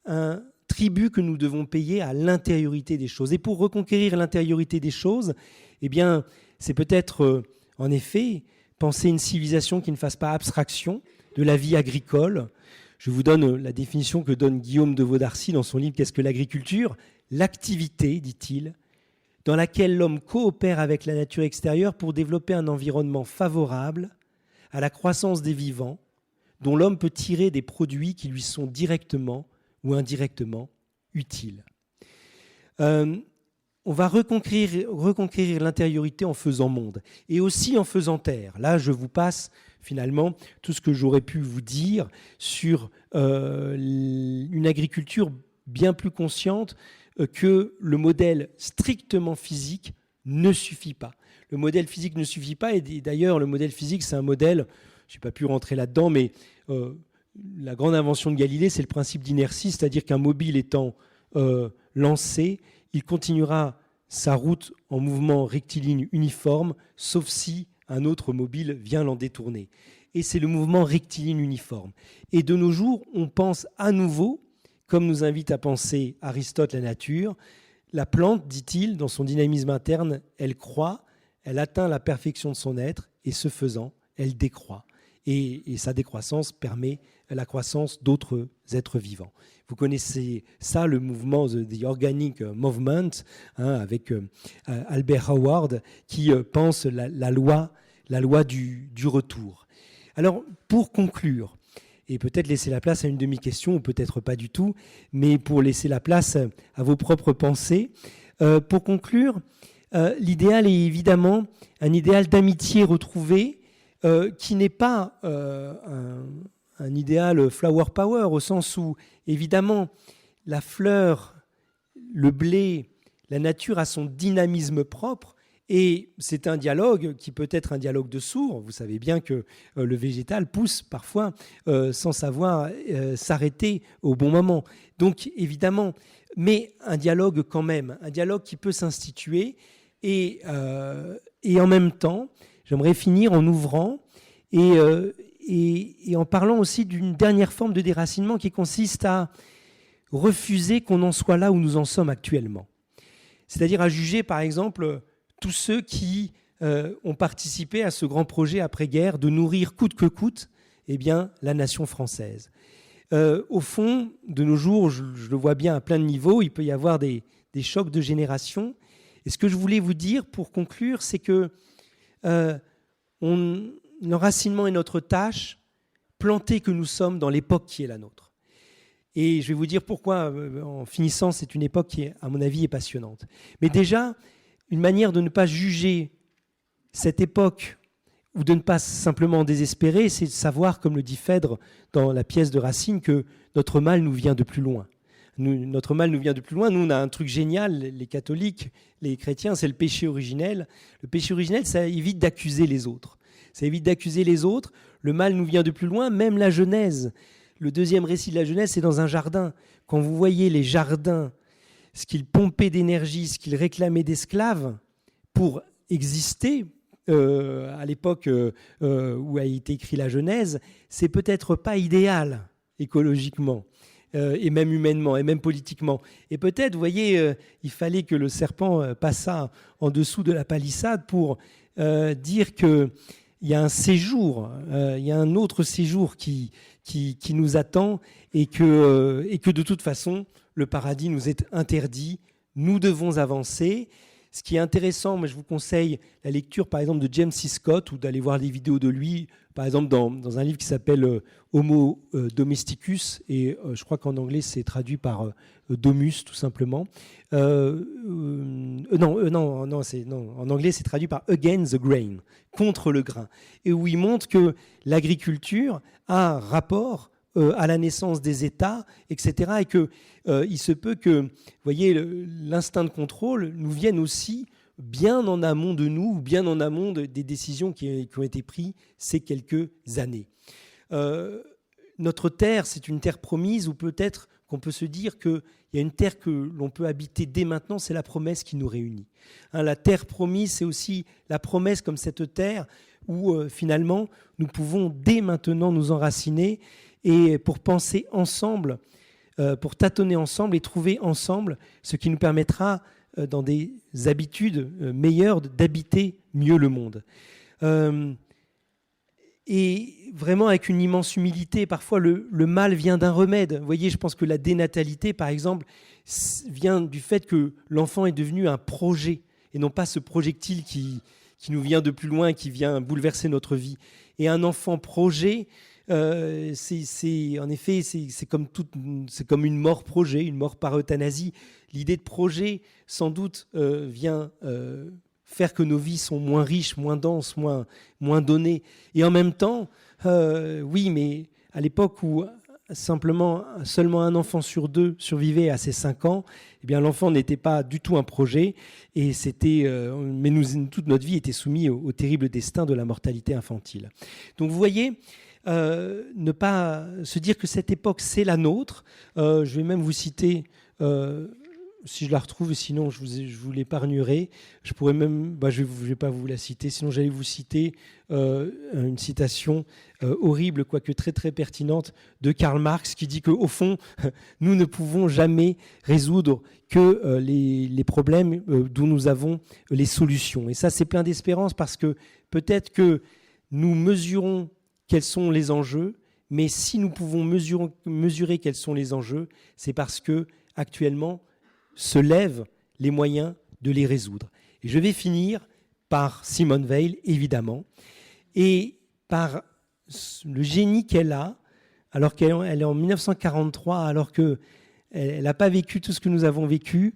un tribut que nous devons payer à l'intériorité des choses. Et pour reconquérir l'intériorité des choses, eh bien, c'est peut-être, en effet, penser une civilisation qui ne fasse pas abstraction de la vie agricole. Je vous donne la définition que donne Guillaume de Vaudarcy dans son livre « Qu'est-ce que l'agriculture ?» L'activité, dit-il, dans laquelle l'homme coopère avec la nature extérieure pour développer un environnement favorable à la croissance des vivants, dont l'homme peut tirer des produits qui lui sont directement ou indirectement utiles. On va reconquérir l'intériorité en faisant monde et aussi en faisant terre. Là, je vous passe finalement tout ce que j'aurais pu vous dire sur une agriculture bien plus consciente que le modèle strictement physique ne suffit pas. Le modèle physique ne suffit pas, et d'ailleurs, le modèle physique, c'est un modèle, je n'ai pas pu rentrer là-dedans, mais la grande invention de Galilée, c'est le principe d'inertie, c'est-à-dire qu'un mobile étant lancé, il continuera sa route en mouvement rectiligne uniforme, sauf si un autre mobile vient l'en détourner. Et c'est le mouvement rectiligne uniforme. Et de nos jours, on pense à nouveau, comme nous invite à penser Aristote la nature, la plante, dit-il, dans son dynamisme interne, elle croît, elle atteint la perfection de son être, et ce faisant, elle décroît. Et sa décroissance permet la croissance d'autres êtres vivants. Vous connaissez ça, le mouvement The Organic Movement, avec Albert Howard, qui pense la loi du retour. Alors, pour conclure, et peut-être laisser la place à une demi-question, ou peut-être pas du tout, mais pour laisser la place à vos propres pensées, pour conclure, l'idéal est évidemment un idéal d'amitié retrouvée, qui n'est pas un idéal flower power, au sens où, évidemment, la fleur, le blé, la nature a son dynamisme propre, et c'est un dialogue qui peut être un dialogue de sourds. Vous savez bien que le végétal pousse parfois sans savoir s'arrêter au bon moment. Donc, évidemment, mais un dialogue quand même, un dialogue qui peut s'instituer, et en même temps, j'aimerais finir en ouvrant et en parlant aussi d'une dernière forme de déracinement qui consiste à refuser qu'on en soit là où nous en sommes actuellement. C'est-à-dire à juger, par exemple, tous ceux qui ont participé à ce grand projet après-guerre de nourrir coûte que coûte la nation française. Au fond, de nos jours, je le vois bien à plein de niveaux, il peut y avoir des chocs de génération. Et ce que je voulais vous dire pour conclure, c'est que l'enracinement est notre tâche, plantés que nous sommes dans l'époque qui est la nôtre. Et je vais vous dire pourquoi, en finissant, c'est une époque qui, à mon avis, est passionnante. Mais déjà, une manière de ne pas juger cette époque ou de ne pas simplement en désespérer, c'est de savoir, comme le dit Phèdre dans la pièce de Racine, que notre mal nous vient de plus loin. Notre mal nous vient de plus loin. Nous, on a un truc génial, les catholiques, les chrétiens, c'est le péché originel. Le péché originel, ça évite d'accuser les autres. Ça évite d'accuser les autres. Le mal nous vient de plus loin, même la Genèse. Le deuxième récit de la Genèse, c'est dans un jardin. Quand vous voyez les jardins, ce qu'ils pompaient d'énergie, ce qu'ils réclamaient d'esclaves pour exister, à l'époque où a été écrit la Genèse, c'est peut-être pas idéal écologiquement, et même humainement, et même politiquement. Et peut-être, vous voyez, il fallait que le serpent passât en dessous de la palissade pour dire qu'il y a un séjour, il y a un autre séjour qui nous attend, et que de toute façon, le paradis nous est interdit. Nous devons avancer. Ce qui est intéressant, moi je vous conseille la lecture par exemple de James C. Scott, ou d'aller voir des vidéos de lui, par exemple dans un livre qui s'appelle Homo Domesticus, et je crois qu'en anglais c'est traduit par Domus tout simplement. En anglais c'est traduit par Against the Grain, contre le grain, et où il montre que l'agriculture a un rapport à la naissance des États, etc. Et qu'il se peut que, vous voyez, l'instinct de contrôle nous vienne aussi bien en amont de nous, ou bien en amont des décisions qui ont été prises ces quelques années. Notre terre, c'est une terre promise, ou peut-être qu'on peut se dire qu'il y a une terre que l'on peut habiter dès maintenant, c'est la promesse qui nous réunit. La terre promise, c'est aussi la promesse comme cette terre où finalement nous pouvons dès maintenant nous enraciner, et pour penser ensemble, pour tâtonner ensemble et trouver ensemble ce qui nous permettra, dans des habitudes meilleures, d'habiter mieux le monde. Et vraiment avec une immense humilité. Parfois, le mal vient d'un remède. Vous voyez, je pense que la dénatalité, par exemple, vient du fait que l'enfant est devenu un projet, et non pas ce projectile qui nous vient de plus loin, qui vient bouleverser notre vie. Et un enfant projet, en effet, c'est comme une mort projet, une mort par euthanasie. L'idée de projet, sans doute, vient faire que nos vies sont moins riches, moins denses, moins données. Et en même temps, oui, mais à l'époque où seulement un enfant sur deux survivait à ses 5 ans, eh bien l'enfant n'était pas du tout un projet, et mais toute notre vie était soumise au terrible destin de la mortalité infantile. Donc vous voyez, ne pas se dire que cette époque, c'est la nôtre. Je vais même vous citer, si je la retrouve, sinon je vous l'épargnerai. Je pourrais même, je vais pas vous la citer, sinon j'allais vous citer une citation horrible, quoique très très pertinente, de Karl Marx, qui dit qu'au fond, nous ne pouvons jamais résoudre que les problèmes dont nous avons les solutions. Et ça, c'est plein d'espérance, parce que peut-être que nous mesurons quels sont les enjeux, mais si nous pouvons mesurer quels sont les enjeux, c'est parce que actuellement se lèvent les moyens de les résoudre. Et je vais finir par Simone Veil, évidemment, et par le génie qu'elle a, alors qu'elle est en 1943, alors qu'elle n'a pas vécu tout ce que nous avons vécu,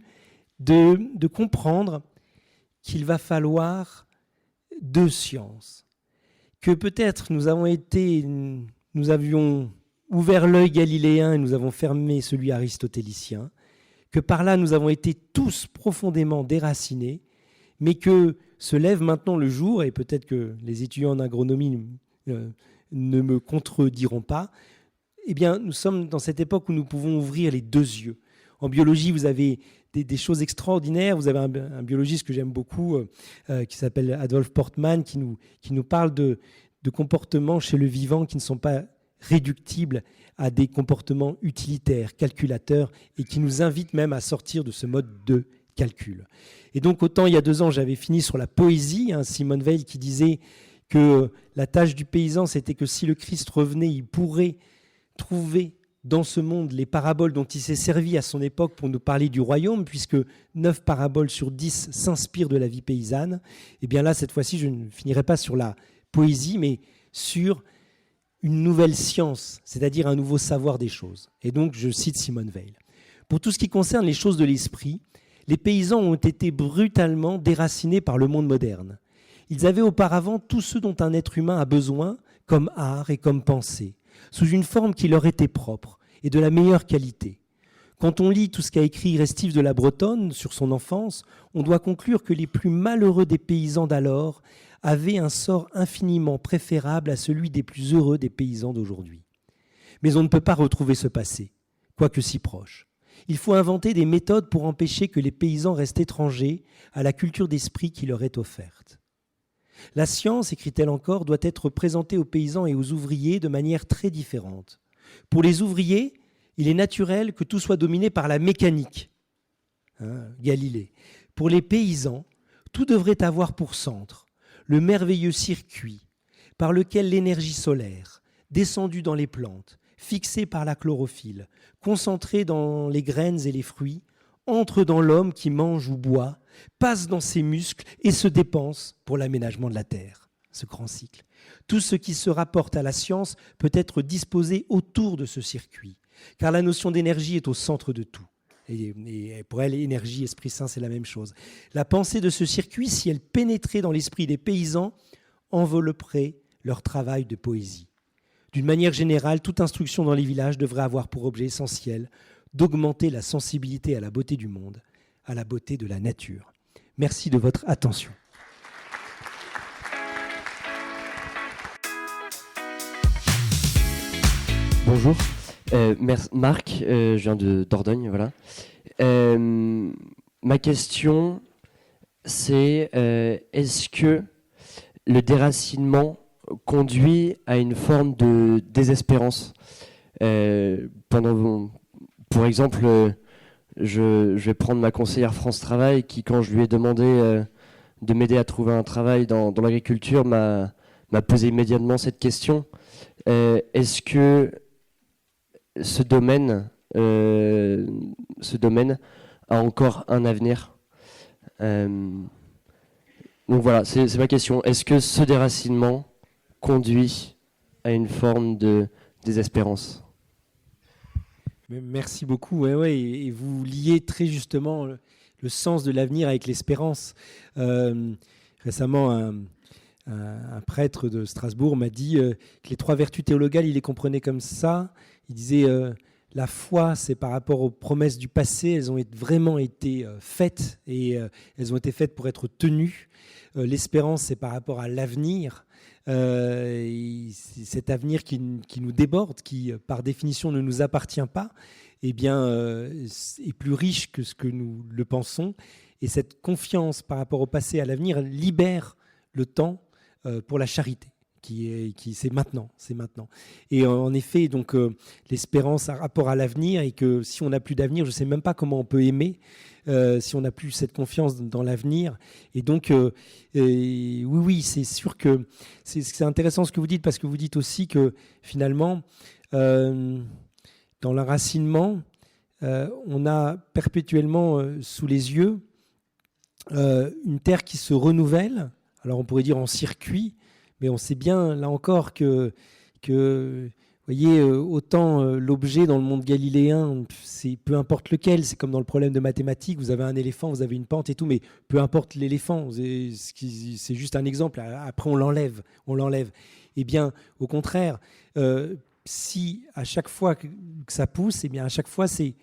de comprendre qu'il va falloir 2 sciences. Que peut-être nous avions ouvert l'œil galiléen et nous avons fermé celui aristotélicien, que par là nous avons été tous profondément déracinés, mais que se lève maintenant le jour, et peut-être que les étudiants en agronomie ne me contrediront pas, eh bien nous sommes dans cette époque où nous pouvons ouvrir les 2 yeux. En biologie, vous avez des choses extraordinaires. Vous avez un biologiste que j'aime beaucoup, qui s'appelle Adolphe Portman, qui nous parle de comportements chez le vivant qui ne sont pas réductibles à des comportements utilitaires, calculateurs, et qui nous invite même à sortir de ce mode de calcul. Et donc, autant il y a 2 ans, j'avais fini sur la poésie, Simone Veil qui disait que la tâche du paysan, c'était que si le Christ revenait, il pourrait trouver dans ce monde les paraboles dont il s'est servi à son époque pour nous parler du royaume, puisque 9 paraboles sur 10 s'inspirent de la vie paysanne. Et bien là, cette fois-ci, je ne finirai pas sur la poésie, mais sur une nouvelle science, c'est-à-dire un nouveau savoir des choses. Et donc, je cite Simone Veil. Pour tout ce qui concerne les choses de l'esprit, les paysans ont été brutalement déracinés par le monde moderne. Ils avaient auparavant tout ce dont un être humain a besoin, comme art et comme pensée, sous une forme qui leur était propre et de la meilleure qualité. Quand on lit tout ce qu'a écrit Restif de la Bretonne sur son enfance, on doit conclure que les plus malheureux des paysans d'alors avaient un sort infiniment préférable à celui des plus heureux des paysans d'aujourd'hui. Mais on ne peut pas retrouver ce passé, quoique si proche. Il faut inventer des méthodes pour empêcher que les paysans restent étrangers à la culture d'esprit qui leur est offerte. La science, écrit-elle encore, doit être présentée aux paysans et aux ouvriers de manière très différente. Pour les ouvriers, il est naturel que tout soit dominé par la mécanique. Galilée. Pour les paysans, tout devrait avoir pour centre le merveilleux circuit par lequel l'énergie solaire, descendue dans les plantes, fixée par la chlorophylle, concentrée dans les graines et les fruits, entre dans l'homme qui mange ou boit, passe dans ses muscles et se dépense pour l'aménagement de la terre. Ce grand cycle. Tout ce qui se rapporte à la science peut être disposé autour de ce circuit, car la notion d'énergie est au centre de tout. Et pour elle, énergie, Esprit Saint, c'est la même chose. La pensée de ce circuit, si elle pénétrait dans l'esprit des paysans, envelopperait leur travail de poésie. D'une manière générale, toute instruction dans les villages devrait avoir pour objet essentiel d'augmenter la sensibilité à la beauté du monde, à la beauté de la nature. Merci de votre attention. Bonjour, Marc, je viens de Dordogne, voilà. Ma question, c'est est-ce que le déracinement conduit à une forme de désespérance Pour exemple, je vais prendre ma conseillère France Travail qui, quand je lui ai demandé de m'aider à trouver un travail dans l'agriculture, m'a posé immédiatement cette question. Est-ce que ce domaine a encore un avenir? Donc voilà, c'est ma question. Est-ce que ce déracinement conduit à une forme de désespérance? Merci beaucoup. Ouais, et vous liez très justement le sens de l'avenir avec l'espérance. Récemment, un prêtre de Strasbourg m'a dit que les 3 vertus théologales, il les comprenait comme ça. Il disait la foi, c'est par rapport aux promesses du passé, elles ont vraiment été faites et elles ont été faites pour être tenues. L'espérance, c'est par rapport à l'avenir. Cet avenir qui nous déborde, qui par définition ne nous appartient pas, eh bien, est plus riche que ce que nous le pensons. Et cette confiance par rapport au passé et à l'avenir libère le temps pour la charité. C'est maintenant. Et en effet, donc l'espérance a rapport à l'avenir, et que si on n'a plus d'avenir, je ne sais même pas comment on peut aimer si on n'a plus cette confiance dans l'avenir. Et donc, oui, c'est sûr que c'est intéressant ce que vous dites, parce que vous dites aussi que finalement, dans l'enracinement, on a perpétuellement sous les yeux une terre qui se renouvelle. Alors on pourrait dire en circuit, mais on sait bien, là encore, que vous voyez, autant l'objet dans le monde galiléen, c'est peu importe lequel, c'est comme dans le problème de mathématiques, vous avez un éléphant, vous avez une pente et tout, mais peu importe l'éléphant, c'est juste un exemple, après on l'enlève. Eh bien, au contraire, si à chaque fois que ça pousse, eh bien à chaque fois c'est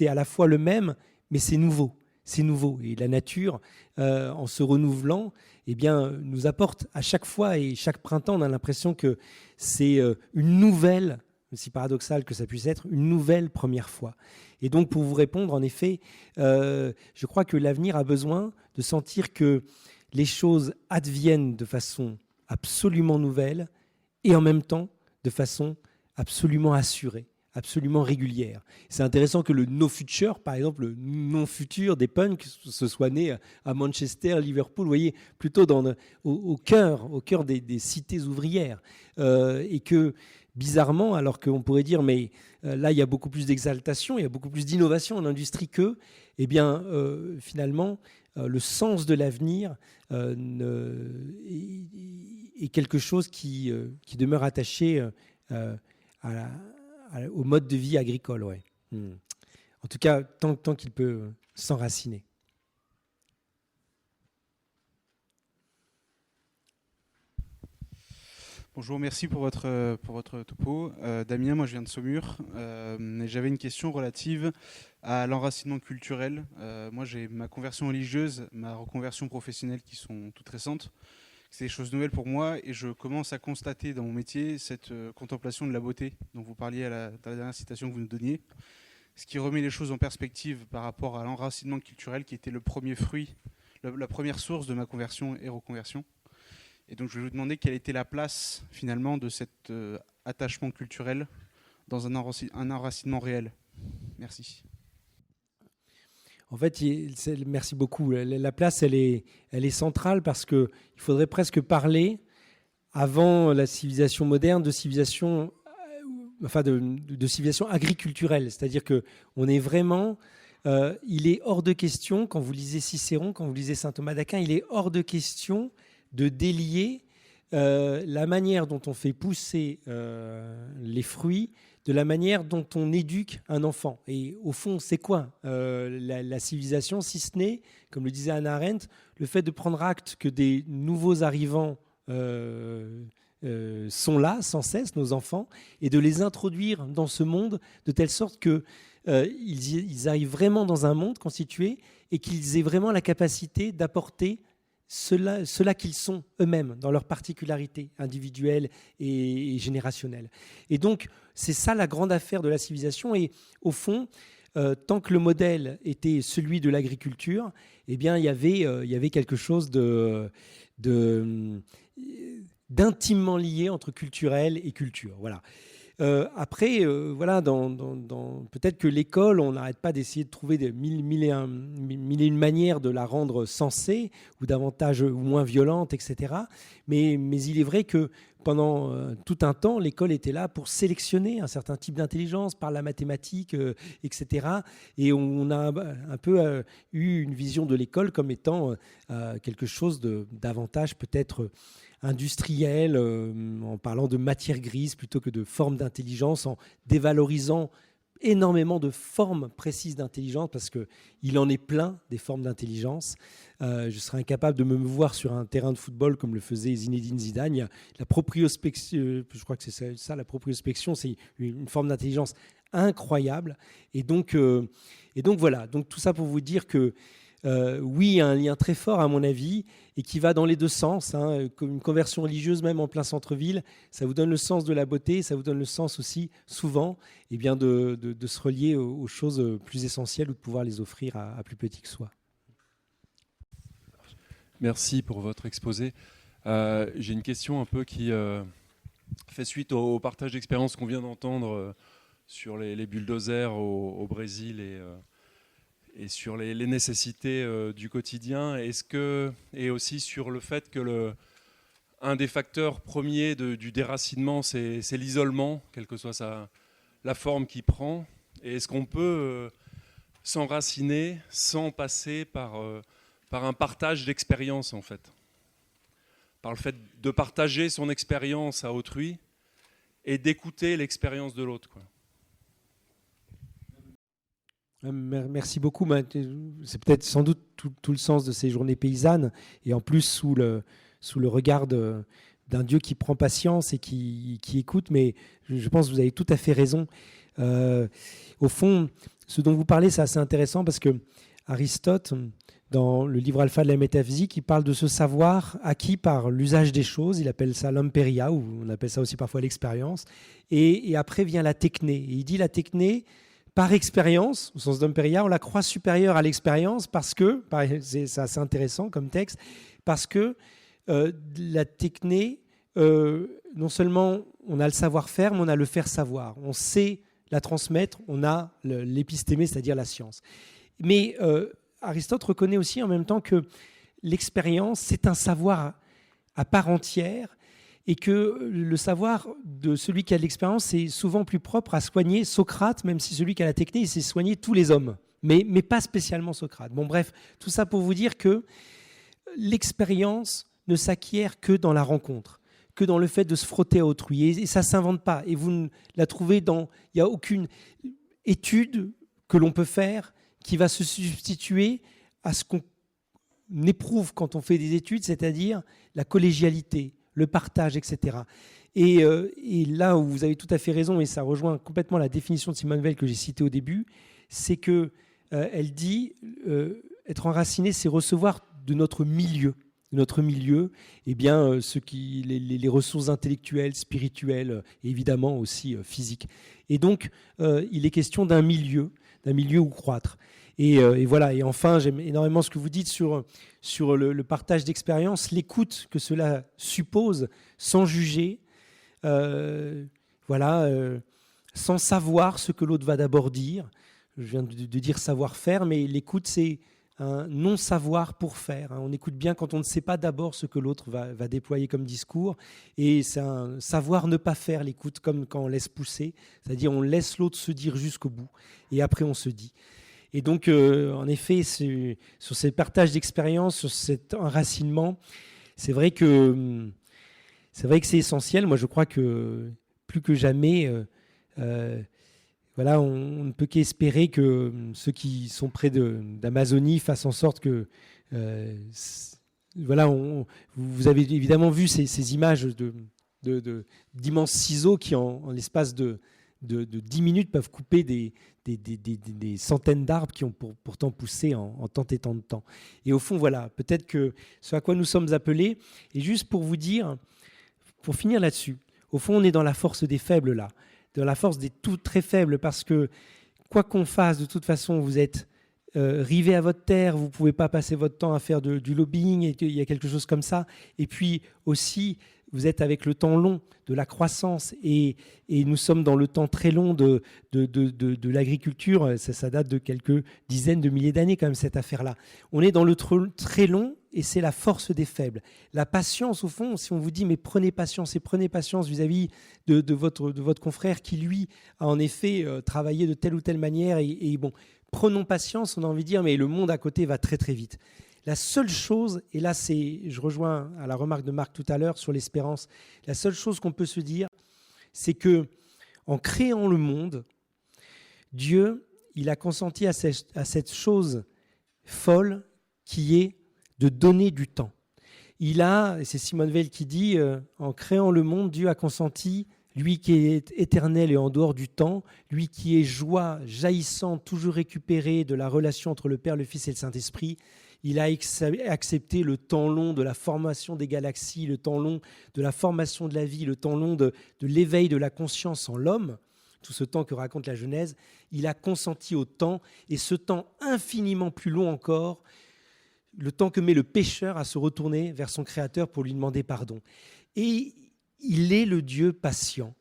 à la fois le même, mais c'est nouveau. C'est nouveau. Et la nature, en se renouvelant, eh bien, nous apporte à chaque fois, et chaque printemps, on a l'impression que c'est une nouvelle, aussi paradoxal que ça puisse être, une nouvelle première fois. Et donc, pour vous répondre, en effet, je crois que l'avenir a besoin de sentir que les choses adviennent de façon absolument nouvelle et en même temps de façon absolument assurée, absolument régulière. C'est intéressant que le no future, par exemple, le non-futur des punks, se soit né à Manchester, Liverpool, vous voyez, plutôt au cœur des cités ouvrières. Et que, bizarrement, alors qu'on pourrait dire, mais là, il y a beaucoup plus d'exaltation, il y a beaucoup plus d'innovation en industrie qu'eux, eh bien, finalement, le sens de l'avenir est quelque chose qui demeure attaché au mode de vie agricole. Ouais. En tout cas, tant qu'il peut s'enraciner. Bonjour, merci pour votre topo. Damien, moi je viens de Saumur. J'avais une question relative à l'enracinement culturel. Moi j'ai ma conversion religieuse, ma reconversion professionnelle qui sont toutes récentes, qui C'est des choses nouvelles pour moi et je commence à constater dans mon métier cette contemplation de la beauté dont vous parliez dans la dernière citation que vous nous donniez, ce qui remet les choses en perspective par rapport à l'enracinement culturel qui était le premier fruit, la première source de ma conversion et reconversion. Et donc je vais vous demander quelle était la place finalement de cet attachement culturel dans un enracinement réel. Merci. En fait, merci beaucoup. La place, elle est centrale parce qu'il faudrait presque parler, avant la civilisation moderne, de civilisation, de civilisation agriculturelle. C'est-à-dire qu'on est vraiment... il est hors de question, quand vous lisez Cicéron, quand vous lisez saint Thomas d'Aquin, il est hors de question de délier la manière dont on fait pousser les fruits de la manière dont on éduque un enfant. Et au fond, c'est quoi la civilisation, si ce n'est, comme le disait Hannah Arendt, le fait de prendre acte que des nouveaux arrivants sont là sans cesse, nos enfants, et de les introduire dans ce monde de telle sorte qu'ils arrivent vraiment dans un monde constitué et qu'ils aient vraiment la capacité d'apporter cela qu'ils sont eux-mêmes, dans leur particularité individuelle et générationnelle. Et donc, c'est ça la grande affaire de la civilisation. Et au fond, tant que le modèle était celui de l'agriculture, eh bien, il y avait quelque chose d'intimement lié entre culturel et culture. Voilà. Après, voilà, peut-être que l'école, on n'arrête pas d'essayer de trouver mille et une manières de la rendre sensée ou davantage ou moins violente, etc. Mais il est vrai que pendant tout un temps, l'école était là pour sélectionner un certain type d'intelligence par la mathématique, etc. Et on a un peu eu une vision de l'école comme étant quelque chose de davantage peut-être industriel, en parlant de matière grise plutôt que de forme d'intelligence, en dévalorisant énormément de formes précises d'intelligence, parce qu'il en est plein des formes d'intelligence. Je serais incapable de me voir sur un terrain de football comme le faisait Zinedine Zidane. La propriospection, je crois que c'est ça, la propriospection, c'est une forme d'intelligence incroyable. Et donc voilà, donc tout ça pour vous dire que oui, il y a un lien très fort, à mon avis, et qui va dans les deux sens. Comme une conversion religieuse, même en plein centre-ville, ça vous donne le sens de la beauté, ça vous donne le sens aussi, souvent, eh bien de se relier aux choses plus essentielles ou de pouvoir les offrir à plus petit que soi. Merci pour votre exposé. J'ai une question un peu qui fait suite au partage d'expérience qu'on vient d'entendre sur les bulldozers au Brésil et sur les nécessités du quotidien, et aussi sur le fait que un des facteurs premiers du déracinement, c'est l'isolement, quelle que soit la forme qu'il prend. Et est-ce qu'on peut s'enraciner sans passer par un partage d'expérience, en fait, par le fait de partager son expérience à autrui et d'écouter l'expérience de l'autre, quoi. Merci beaucoup. C'est peut-être sans doute tout le sens de ces journées paysannes, et en plus sous le regard d'un Dieu qui prend patience et qui écoute. Mais je pense que vous avez tout à fait raison. Au fond, ce dont vous parlez, c'est assez intéressant parce que Aristote, dans le livre Alpha de la métaphysique, il parle de ce savoir acquis par l'usage des choses. Il appelle ça l'emperia, ou on appelle ça aussi parfois l'expérience. Et après vient la techné. Et il dit la techné, par expérience, au sens d'emperia, on la croit supérieure à l'expérience parce que, c'est assez intéressant comme texte, parce que la techné, non seulement on a le savoir-faire, mais on a le faire savoir. On sait la transmettre, on a l'épistémé, c'est-à-dire la science. Mais Aristote reconnaît aussi en même temps que l'expérience, c'est un savoir à part entière, et que le savoir de celui qui a de l'expérience est souvent plus propre à soigner Socrate, même si celui qui a la technique, il sait soigner tous les hommes, mais pas spécialement Socrate. Bon, bref, tout ça pour vous dire que l'expérience ne s'acquiert que dans la rencontre, que dans le fait de se frotter à autrui. Et ça ne s'invente pas. Et vous ne la trouvez il n'y a aucune étude que l'on peut faire qui va se substituer à ce qu'on éprouve quand on fait des études, c'est-à-dire la collégialité, le partage, etc. Et là où vous avez tout à fait raison, et ça rejoint complètement la définition de Simone Weil que j'ai citée au début, c'est qu'elle dit être enraciné, c'est recevoir de notre milieu, notre milieu, eh bien, les ressources intellectuelles, spirituelles, et évidemment aussi physiques. Et donc, il est question d'un milieu où croître. Et voilà. Et enfin, j'aime énormément ce que vous dites sur le partage d'expériences, l'écoute que cela suppose, sans juger, sans savoir ce que l'autre va d'abord dire. Je viens de dire savoir-faire, mais l'écoute, c'est un non-savoir pour faire. On écoute bien quand on ne sait pas d'abord ce que l'autre va déployer comme discours. Et c'est un savoir ne pas faire l'écoute, comme quand on laisse pousser. C'est-à-dire on laisse l'autre se dire jusqu'au bout. Et après, on se dit. Et donc, en effet, sur ces partages d'expériences, sur cet enracinement, c'est vrai que c'est essentiel. Moi, je crois que plus que jamais, on ne peut qu'espérer que ceux qui sont près d'Amazonie fassent en sorte que... vous avez évidemment vu ces images d'immenses ciseaux qui, en l'espace de 10 minutes, peuvent couper des centaines d'arbres qui ont pourtant poussé en tant et tant de temps. Et au fond, voilà, peut-être que ce à quoi nous sommes appelés, et juste pour vous dire, pour finir là-dessus, au fond, on est dans la force des faibles, là, dans la force des tout très faibles, parce que quoi qu'on fasse, de toute façon, vous êtes rivé à votre terre, vous ne pouvez pas passer votre temps à faire du lobbying, et il y a quelque chose comme ça. Et puis aussi, vous êtes avec le temps long de la croissance, et nous sommes dans le temps très long de l'agriculture. Ça date de quelques dizaines de milliers d'années, quand même, cette affaire-là. On est dans le très long, et c'est la force des faibles. La patience, au fond, si on vous dit, mais prenez patience vis-à-vis de votre confrère qui, lui, a en effet travaillé de telle ou telle manière, et bon, prenons patience, on a envie de dire, mais le monde à côté va très très vite. La seule chose, et là je rejoins à la remarque de Marc tout à l'heure sur l'espérance, la seule chose qu'on peut se dire, c'est que en créant le monde, Dieu, il a consenti à cette chose folle qui est de donner du temps. Et c'est Simone Veil qui dit, en créant le monde, Dieu a consenti, lui qui est éternel et en dehors du temps, lui qui est joie jaillissante, toujours récupérée de la relation entre le Père, le Fils et le Saint-Esprit. Il a accepté le temps long de la formation des galaxies, le temps long de la formation de la vie, le temps long de l'éveil de la conscience en l'homme, tout ce temps que raconte la Genèse. Il a consenti au temps, et ce temps infiniment plus long encore, le temps que met le pécheur à se retourner vers son Créateur pour lui demander pardon. Et il est le Dieu patient.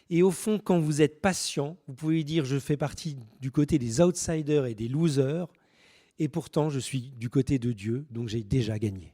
Et au fond, quand vous êtes patient, vous pouvez dire « je fais partie du côté des outsiders et des losers », et pourtant je suis du côté de Dieu, donc j'ai déjà gagné.